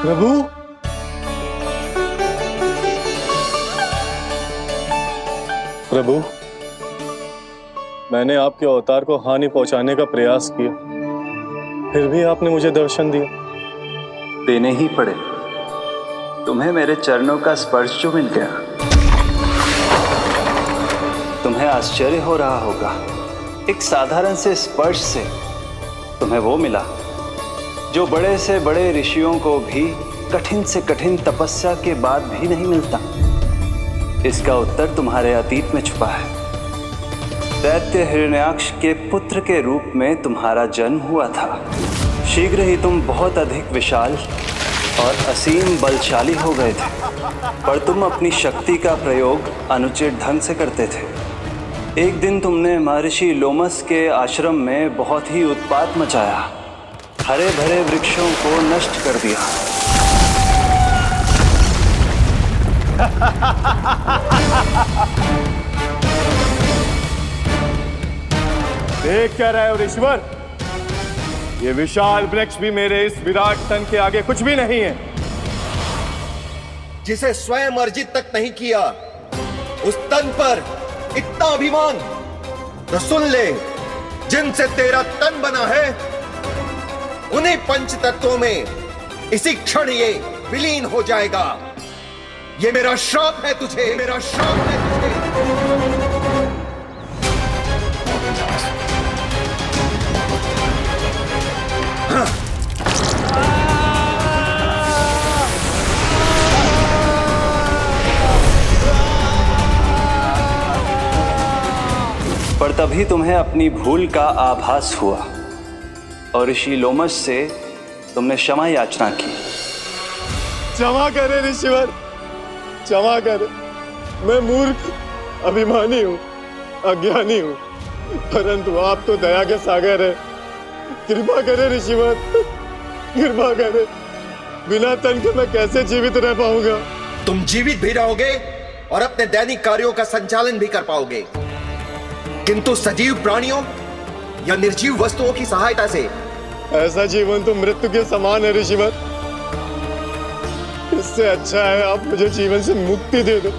प्रभु, प्रभु, मैंने आपके अवतार को हानि पहुंचाने का प्रयास किया, फिर भी आपने मुझे दर्शन दिया। देने ही पड़े। तुम्हें मेरे चरणों का स्पर्श जो मिल गया, तुम्हें आश्चर्य हो रहा होगा। एक साधारण से स्पर्श से तुम्हें वो मिला जो बड़े से बड़े ऋषियों को भी कठिन से कठिन तपस्या के बाद भी नहीं मिलता। इसका उत्तर तुम्हारे अतीत में छुपा है। दैत्य हिरण्याक्ष के पुत्र के रूप में तुम्हारा जन्म हुआ था। शीघ्र ही तुम बहुत अधिक विशाल और असीम बलशाली हो गए थे, पर तुम अपनी शक्ति का प्रयोग अनुचित ढंग से करते थे। एक दिन तुमने महर्षि लोमस के आश्रम में बहुत ही उत्पात मचाया, हरे भरे वृक्षों को नष्ट कर दिया। देख क्या रहे हो ऋषिवर? ये विशाल वृक्ष भी मेरे इस विराट तन के आगे कुछ भी नहीं है। जिसे स्वयं अर्जित तक नहीं किया, उस तन पर इतना अभिमान। तो सुन ले, जिनसे तेरा तन बना है उन्हीं पंच तत्वों में इसी क्षण ये विलीन हो जाएगा। ये मेरा श्राप है तुझे, मेरा श्राप है तुझे। पर तभी तुम्हें अपनी भूल का आभास हुआ और ऋषि लोमस से तुमने क्षमा याचना की। क्षमा करे ऋषिवर, क्षमा कर। मैं मूर्ख, अभिमानी हूँ, अज्ञानी हूँ, परंतु आप तो दया के सागर है। कृपा करे ऋषिवर, कृपा करे। बिना तन के मैं कैसे जीवित रह पाऊंगा? तुम जीवित भी रहोगे और अपने दैनिक कार्यों का संचालन भी कर पाओगे, किंतु सजीव प्राणियों या निर्जीव वस्तुओं की सहायता से। ऐसा जीवन तो मृत्यु के समान है ऋषिवर। इससे अच्छा है आप मुझे जीवन से मुक्ति दे दो।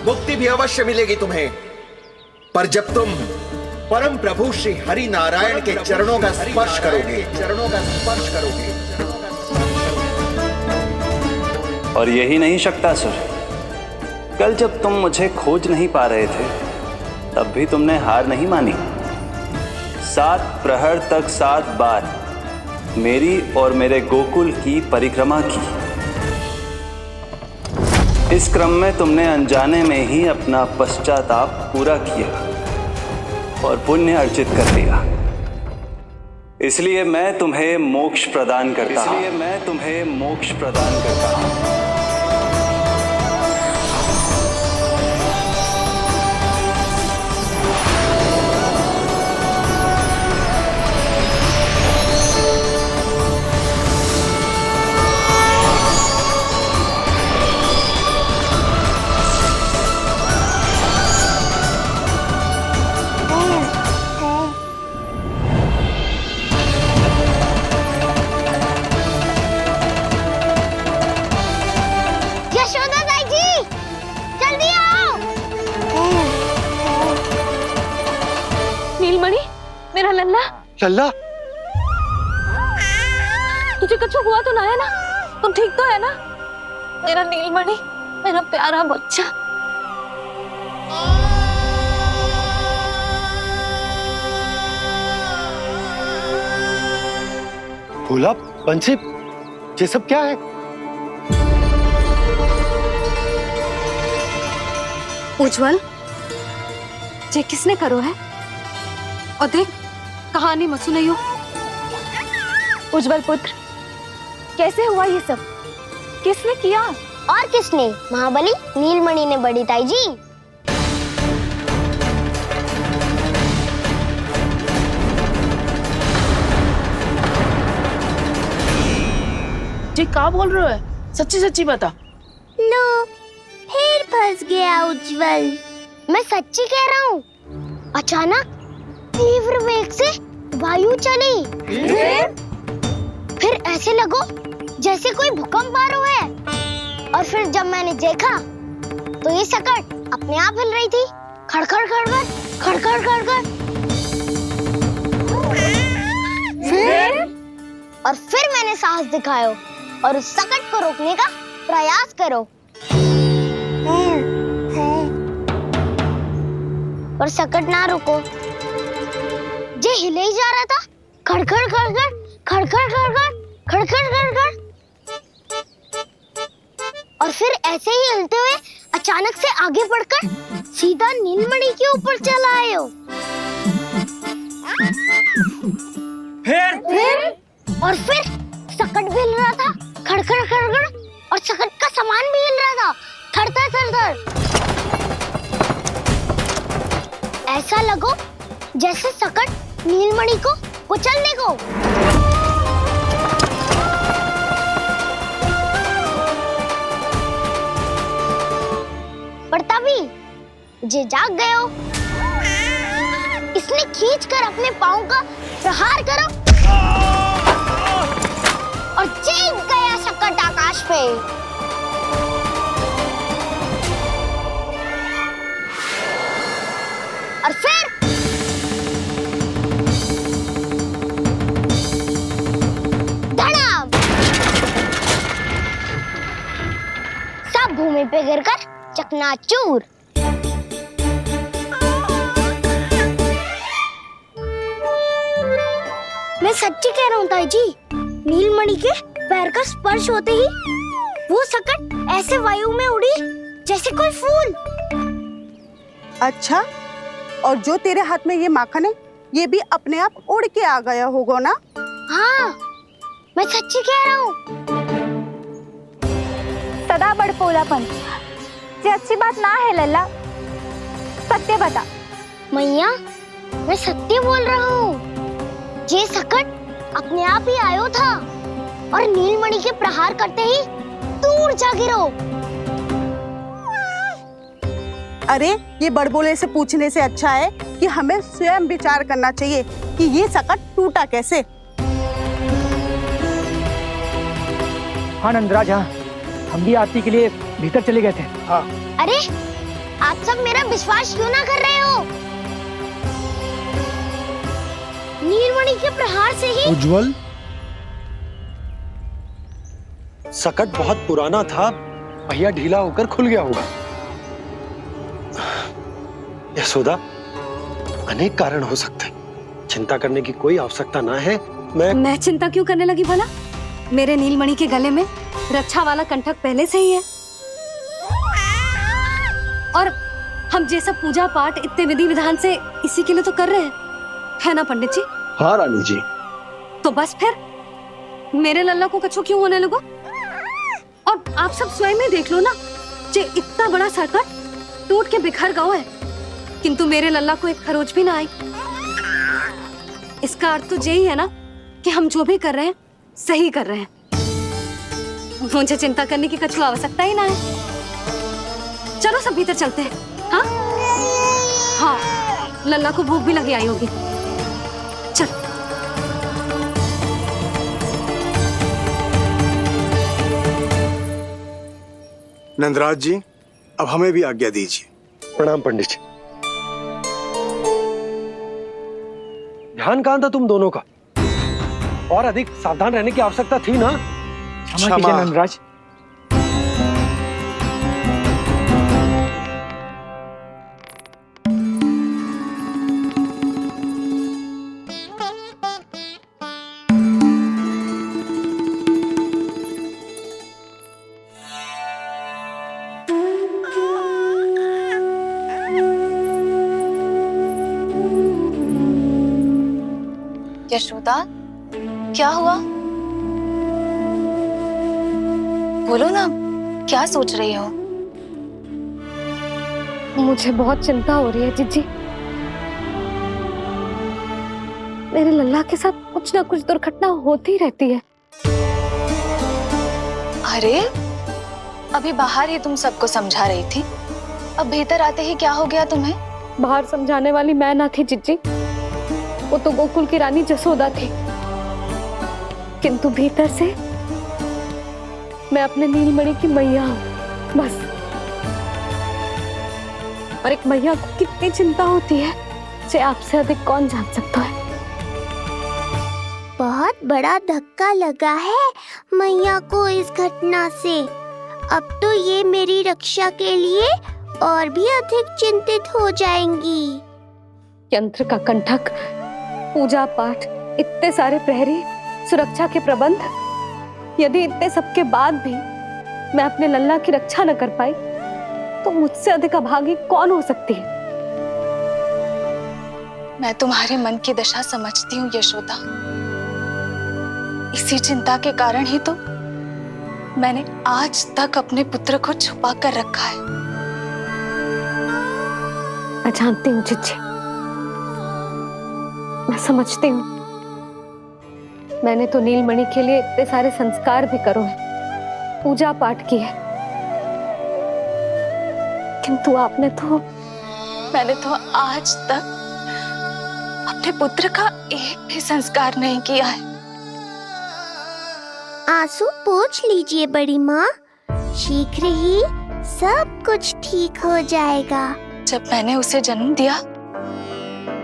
मुक्ति भी अवश्य मिलेगी तुम्हें, पर जब तुम परम प्रभु श्री हरि नारायण के चरणों का स्पर्श करोगे। और यही नहीं शक्तासुर, कल जब तुम मुझे खोज नहीं पा रहे थे तब भी तुमने हार नहीं मानी। 7 प्रहर तक 7 बार मेरी और मेरे गोकुल की परिक्रमा की। इस क्रम में तुमने अनजाने में ही अपना पश्चाताप पूरा किया और पुण्य अर्जित कर लिया। इसलिए मैं तुम्हें मोक्ष प्रदान करता हूं। मेरा लल्ला। लल्ला, तुझे कुछ हुआ तो ना है ना? तुम ठीक तो है ना? मेरा नीलमणि, मेरा प्यारा बच्चा। भोला, बंसी, ये सब क्या है? उज्जवल, ये किसने करो है? और देख, कहानी मत सुनाइयो। उज्जवल पुत्र, कैसे हुआ ये सब? किसने किया? और किसने? महाबली नीलमणि ने बड़ी ताई जी। जी क्या बोल रहे हो? सच्ची सच्ची बता। लो, फिर फंस गया उज्जवल। मैं सच्ची कह रहा हूँ। अचानक तीव्र वेग से वायु चली। फिर ऐसे लगो जैसे कोई भूकंप आ रहा है। और फिर जब मैंने देखा तो ये सकट अपने आप हिल रही थी, खड़खड़ खड़खड़ खड़खड़ खड़खड़। फिर मैंने साहस दिखाया और उस सकट को रोकने का प्रयास करो। और सकट ना रुको, जे हिले ही जा रहा था, खड़खड़ खड़खड़ खड़खड़ खड़खड़ खड़खड़ खड़खड़। और फिर ऐसे ही हिलते हुए अचानक से आगे बढ़कर सीधा नीलमणि के ऊपर चला आए हो। और फिर सकट भी हिल रहा था, खड़खड़ खड़खड़, और सकट का सामान भी हिल रहा था, थरथर थरथर। ऐसा लगो जैसे सकट नीलमणि को कुचलने को। पर तभी जे जाग गए हो, इसने खींचकर अपने पांव का प्रहार करो और चीख गया सकट आकाश पे। और फिर धड़ाम, सब भूमि पे गिरकर चकनाचूर। मैं सच्ची कह रहा हूँ ताई जी, नीलमणि के पैर का स्पर्श होते ही वो सकट ऐसे वायु में उड़ी जैसे कोई फूल। अच्छा, और जो तेरे हाथ में ये माखन है, ये भी अपने आप उड़ के आ गया होगा ना? हाँ, मैं सच्ची कह रहा हूँ। सदा बड़पोलापन, इससे अच्छी बात ना है लल्ला। सत्य बता। मैया, मैं सत्य बोल रहा हूँ। ये सकट अपने आप ही आयो था और नीलमणि के प्रहार करते ही दूर जा गिरो। अरे ये बड़बोले से पूछने से अच्छा है कि हमें स्वयं विचार करना चाहिए कि ये सकट टूटा कैसे। हाँ नंदराज, हाँ हम भी आरती के लिए भीतर चले गए थे। हाँ। अरे आप सब मेरा विश्वास क्यों ना कर रहे हो? नीलमणि के प्रहार से ही उज्जवल, सकट बहुत पुराना था, भैया ढीला होकर खुल गया होगा। यशोदा, अनेक कारण हो सकते हैं, चिंता करने की कोई आवश्यकता ना है। मैं चिंता क्यों करने लगी भला? मेरे नीलमणि के गले में रक्षा वाला कंठक पहले से ही है, और हम ये सब पूजा पाठ इतने विधि विधान से इसी के लिए तो कर रहे हैं, है ना पंडित जी? हाँ रानी जी। तो बस फिर मेरे लल्ला को कछु क्यों होने लगो? और आप सब स्वयं ही देख लो ना, जे इतना बड़ा सकट टूट के बिखर गया है, किंतु मेरे लल्ला को एक खरोच भी ना आई। इसका अर्थ तो यही है ना कि हम जो भी कर रहे हैं सही कर रहे हैं। मुझे चिंता करने की कछु आवश्यकता ही ना है। चलो सब भीतर चलते हैं। हाँ हाँ, लल्ला को भूख भी लगी आई होगी। चल। नंदराज जी, अब हमें भी आज्ञा दीजिए। प्रणाम पंडित जी। ध्यान कहाँ था तुम दोनों का? और अधिक सावधान रहने की आवश्यकता थी ना। क्षमा कीजिए नंदराज। यशोदा, क्या हुआ? बोलो ना, क्या सोच रही हो? मुझे बहुत चिंता हो रही है जीजी। मेरे लल्ला के साथ कुछ ना कुछ दुर्घटना होती रहती है। अरे अभी बाहर ही तुम सबको समझा रही थी, अब भीतर आते ही क्या हो गया तुम्हें? बाहर समझाने वाली मैं ना थी जीजी, वो तो गोकुल की रानी जसोदा थी, किंतु भीतर से मैं अपने नीलमणि की मैया हूँ बस। और एक मैया को कितनी चिंता होती है, से आपसे अधिक कौन जान सकता है। बहुत बड़ा धक्का लगा है मैया को इस घटना से। अब तो ये मेरी रक्षा के लिए और भी अधिक चिंतित हो जाएंगी। यंत्र का कंठक, पूजा पाठ, इतने सारे प्रहरी, सुरक्षा के प्रबंध, यदि इतने सबके बाद भी मैं अपने लल्ला की रक्षा न कर पाई तो मुझसे अधिक अभागी कौन हो सकती है? मैं तुम्हारे मन की दशा समझती हूँ यशोदा। इसी चिंता के कारण ही तो मैंने आज तक अपने पुत्र को छुपा कर रखा है। मैं जानती हूँ जीजी, मैं समझती हूँ। मैंने तो नीलमणि के लिए इतने सारे संस्कार भी करो है, पूजा पाठ की है, किंतु मैंने तो आज तक अपने पुत्र का एक भी संस्कार नहीं किया है। आंसू पोंछ लीजिए बड़ी माँ, शीघ्र ही सब कुछ ठीक हो जाएगा। जब मैंने उसे जन्म दिया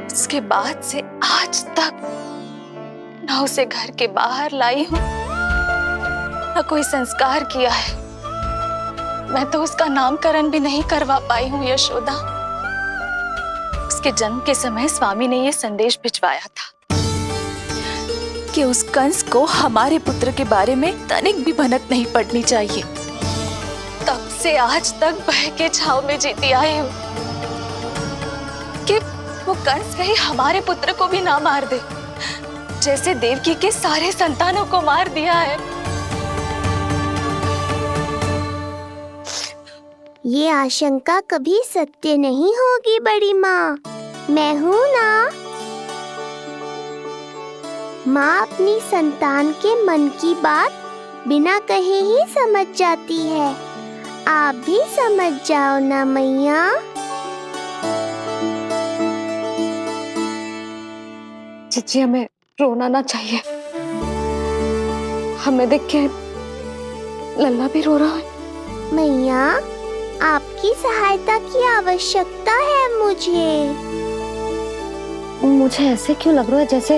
उसके बाद से आज तक न उसे घर के बाहर लाई हूँ, न कोई संस्कार किया है। मैं तो उसका नामकरण भी नहीं करवा पाई हूँ यशोदा। उसके जन्म के समय स्वामी ने यह संदेश भिजवाया था कि उस कंस को हमारे पुत्र के बारे में तनिक भी भनक नहीं पड़नी चाहिए। तब से आज तक भय के छाव में जीती आई हूँ कि वो कंस कहीं हमारे पुत्र को भी ना मार दे, जैसे देवकी के सारे संतानों को मार दिया है। ये आशंका कभी सत्य नहीं होगी बड़ी माँ, मैं हूँ ना। माँ अपनी संतान के मन की बात बिना कहे ही समझ जाती है। आप भी समझ जाओ ना मैया। जीजी हमें रोना ना चाहिए। हमें देख के लल्ला भी रो रहा है। मैया, आपकी सहायता की आवश्यकता है मुझे। मुझे ऐसे क्यों लग रहा है जैसे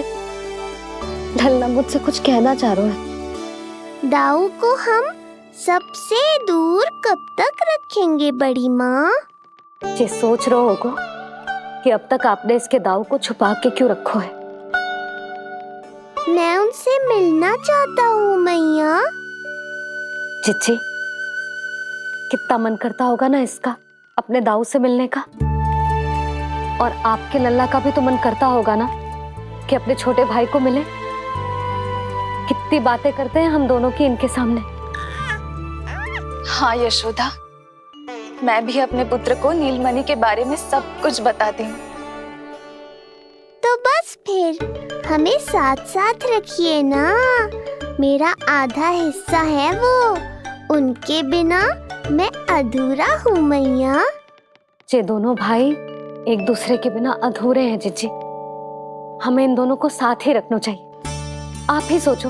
लल्ला मुझसे कुछ कहना चाह रहा है। दाऊ को हम सबसे दूर कब तक रखेंगे बड़ी माँ? ये सोच रहे होगा कि अब तक आपने इसके दाऊ को छुपा के क्यों रखो है। मैं उनसे मिलना चाहता हूँ मैया। चिच्ची, कितना मन करता होगा ना इसका अपने दाऊ से मिलने का। और आपके लल्ला का भी तो मन करता होगा ना कि अपने छोटे भाई को मिले। कितनी बातें करते हैं हम दोनों की इनके सामने। हाँ यशोदा, मैं भी अपने पुत्र को नीलमणि के बारे में सब कुछ बताती हूँ। तो बस फिर हमें साथ साथ रखिए ना। मेरा आधा हिस्सा है वो, उनके बिना मैं अधूरा हूँ मैया। ये दोनों भाई एक दूसरे के बिना अधूरे हैं जीजी। हमें इन दोनों को साथ ही रखना चाहिए। आप ही सोचो,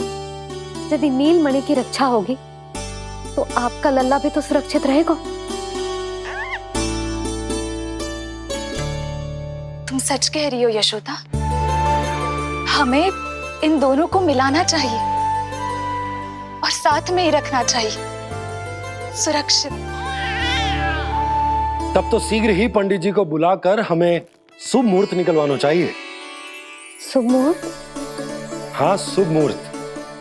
यदि नीलमणि की रक्षा होगी तो आपका लल्ला भी तो सुरक्षित रहेगा। तुम सच कह रही हो यशोदा। हमें इन दोनों को मिलाना चाहिए और साथ में ही रखना चाहिए, सुरक्षित। तब तो शीघ्र ही पंडित जी को बुलाकर हमें शुभ मुहूर्त निकलवाना चाहिए। शुभ मुहूर्त? हाँ, शुभ मुहूर्त।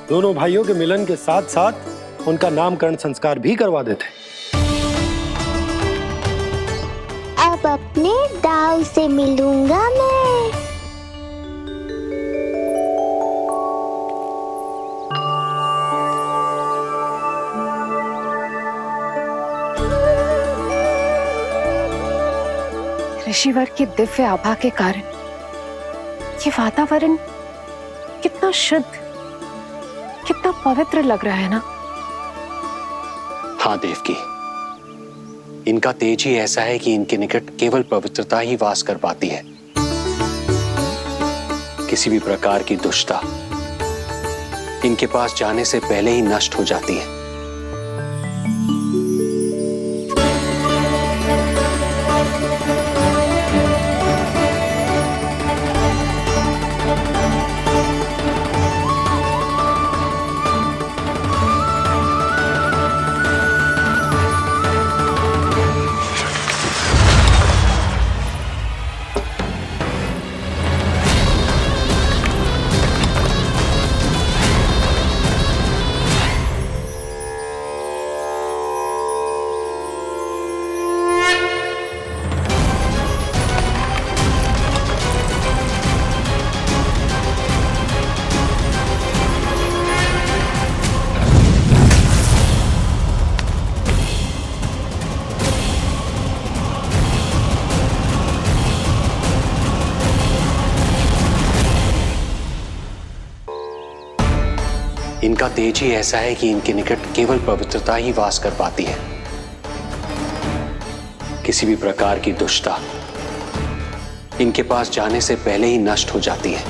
दोनों भाइयों के मिलन के साथ साथ उनका नामकरण संस्कार भी करवा देते। अब अपने दाऊ से मिलूंगा मैं। ऋषिवर की दिव्य आभा के कारण ये वातावरण कितना शुद्ध, कितना पवित्र लग रहा है ना। हाँ देवकी, इनका तेज ही ऐसा है कि इनके निकट केवल पवित्रता ही वास कर पाती है। किसी भी प्रकार की दुष्टता इनके पास जाने से पहले ही नष्ट हो जाती है। इनका तेज ही ऐसा है कि इनके निकट केवल पवित्रता ही वास कर पाती है। किसी भी प्रकार की दुष्टता इनके पास जाने से पहले ही नष्ट हो जाती है।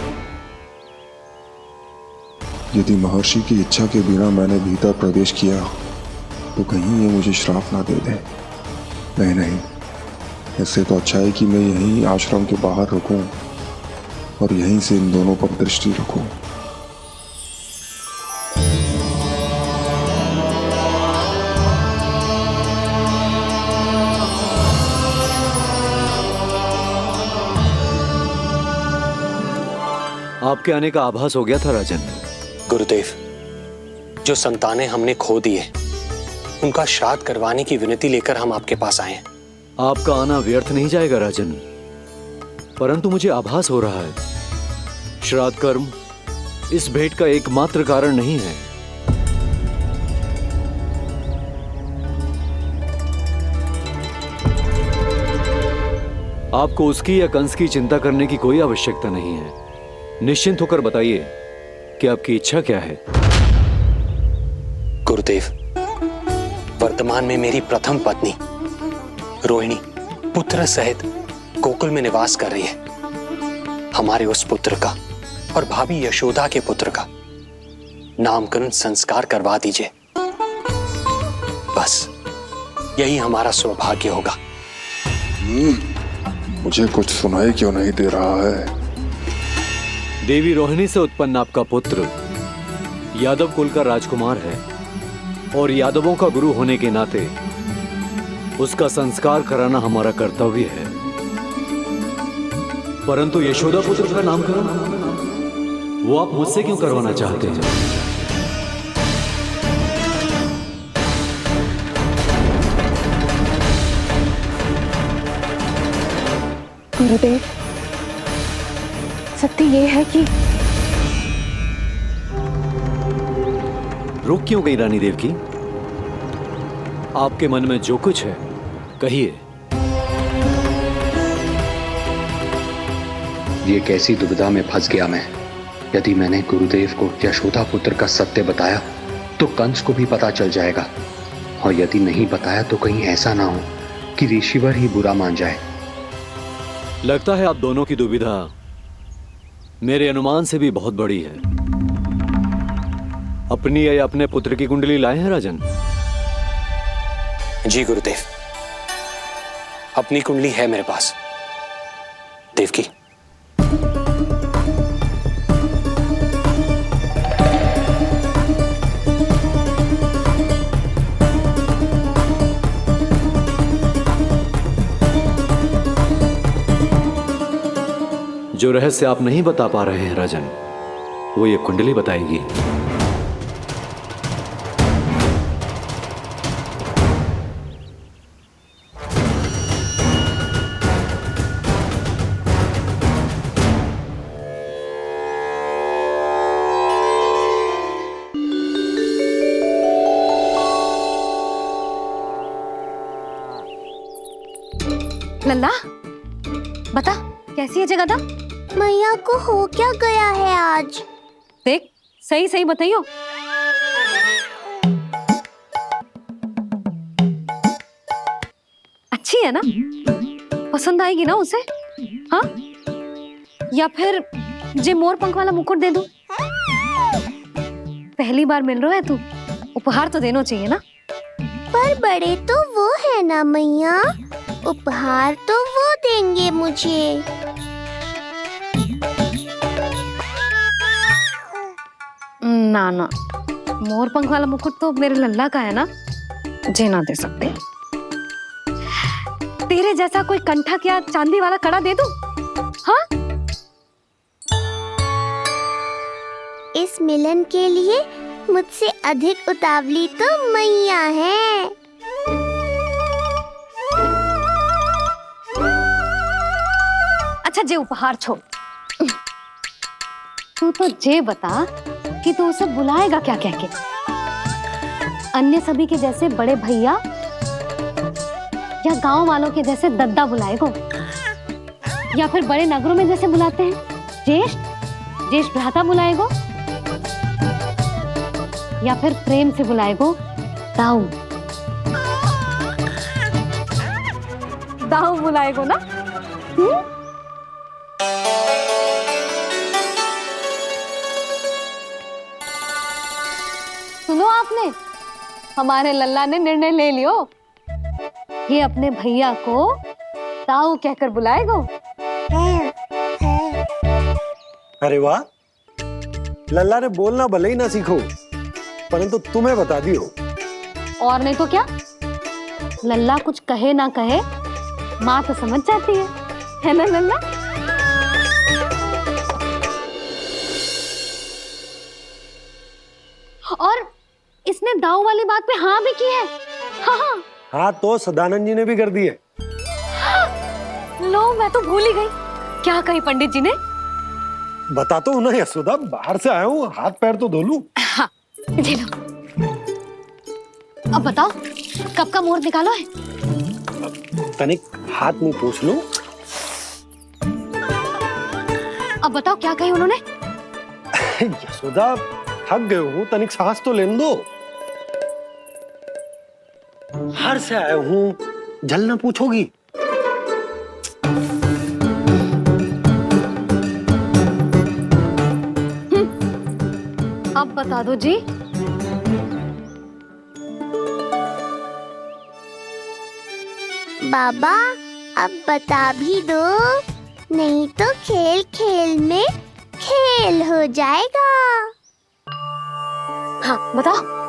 यदि महर्षि की इच्छा के बिना मैंने भीतर प्रवेश किया तो कहीं ये मुझे श्राप ना दे दे। नहीं, इससे तो अच्छा है कि मैं यहीं आश्रम के बाहर रुकूं और यहीं से इन दोनों पर दृष्टि रखूं। आपके आने का आभास हो गया था राजन। गुरुदेव, जो संतानें हमने खो दी है उनका श्राद्ध करवाने की विनती लेकर हम आपके पास आए हैं। आपका आना व्यर्थ नहीं जाएगा राजन, परंतु मुझे आभास हो रहा है श्राद्ध कर्म इस भेंट का एकमात्र कारण नहीं है। आपको उसकी या कंस की चिंता करने की कोई आवश्यकता नहीं है। निश्चिंत होकर बताइए कि आपकी इच्छा क्या है। गुरुदेव, वर्तमान में मेरी प्रथम पत्नी रोहिणी पुत्र सहित गोकुल में निवास कर रही है। हमारे उस पुत्र का और भाभी यशोदा के पुत्र का नामकरण संस्कार करवा दीजिए। बस यही हमारा सौभाग्य होगा। मुझे कुछ सुनाई क्यों नहीं दे रहा है? देवी रोहिणी से उत्पन्न आपका पुत्र यादव कुल का राजकुमार है और यादवों का गुरु होने के नाते उसका संस्कार कराना हमारा कर्तव्य है। परंतु यशोदा पुत्र का नामकरण वो आप मुझसे क्यों करवाना चाहते हैं? गुरुदेव, सत्य ये है कि रुक क्यों गई रानी देवकी? आपके मन में जो कुछ है कहिए। ये कैसी दुविधा में फंस गया मैं। यदि मैंने गुरुदेव को यशोदा पुत्र का सत्य बताया तो कंस को भी पता चल जाएगा, और यदि नहीं बताया तो कहीं ऐसा ना हो कि ऋषिवर ही बुरा मान जाए। लगता है आप दोनों की दुविधा मेरे अनुमान से भी बहुत बड़ी है। अपनी या अपने पुत्र की कुंडली लाए हैं राजन? जी गुरुदेव, अपनी कुंडली है मेरे पास। देवकी, जो रहस्य आप नहीं बता पा रहे हैं राजन, वो ये कुंडली बताएगी। लल्ला, बता कैसी है जगदा? मैया को हो क्या गया है आज? देख, सही सही बताइयो। अच्छी है ना? पसंद आएगी ना उसे? हाँ? या फिर जे मोर पंख वाला मुकुट दे दूं? पहली बार मिल रहा है तू, उपहार तो देना चाहिए ना? पर बड़े तो वो है ना मैया, उपहार तो वो देंगे मुझे। ना ना, मोर पंख वाला मुकुट तो मेरे लल्ला का है ना, जे ना दे सकते। तेरे जैसा कोई कंठक या चांदी वाला कड़ा दे दूं? हाँ? इस मिलन के लिए मुझसे अधिक उतावली तो मैया है। अच्छा, जे उपहार छोड़, तू तो जे बता कि तू उसे बुलाएगा क्या कह के? अन्य सभी के जैसे बड़े भैया या गांव वालों के जैसे दद्दा बुलाएगो, या फिर बड़े नगरों में जैसे बुलाते हैं ज्येष्ठ भ्राता बुलाएगो, या फिर प्रेम से बुलाएगो दाऊ बुलाएगो ना? सुनो आपने, हमारे लल्ला ने निर्णय ले लियो, ये अपने भैया को ताऊ कहकर बुलाएगो। अरे वाह, लल्ला ने बोलना भले ही ना सीखो, परंतु तुम्हें बता दियो। और नहीं तो क्या, लल्ला कुछ कहे ना कहे माँ तो समझ जाती है ना लल्ला? और इसने दाऊ वाली बात पे हाँ भी की है। हाँ, हाँ तो सदानंद जी ने भी कर दी है। लो, मैं तो भूल ही गई। क्या कही पंडित जी ने? बता तो ना यशोदा, बाहर से आया हूँ, हाथ पैर तो धो लूं। हाँ, ले लो। अब बताओ, कब का मुहूर्त निकालो है? तनिक हाथ मुंह पूछ लूं। अब बताओ क्या कही उन्होंने? यशोदा थक गए हूँ, तनिक सांस तो लेने दो। हार से आया हूँ, जलना पूछोगी? अब बता दो जी। बाबा अब बता भी दो, नहीं तो खेल खेल में खेल हो जाएगा। हाँ बताओ।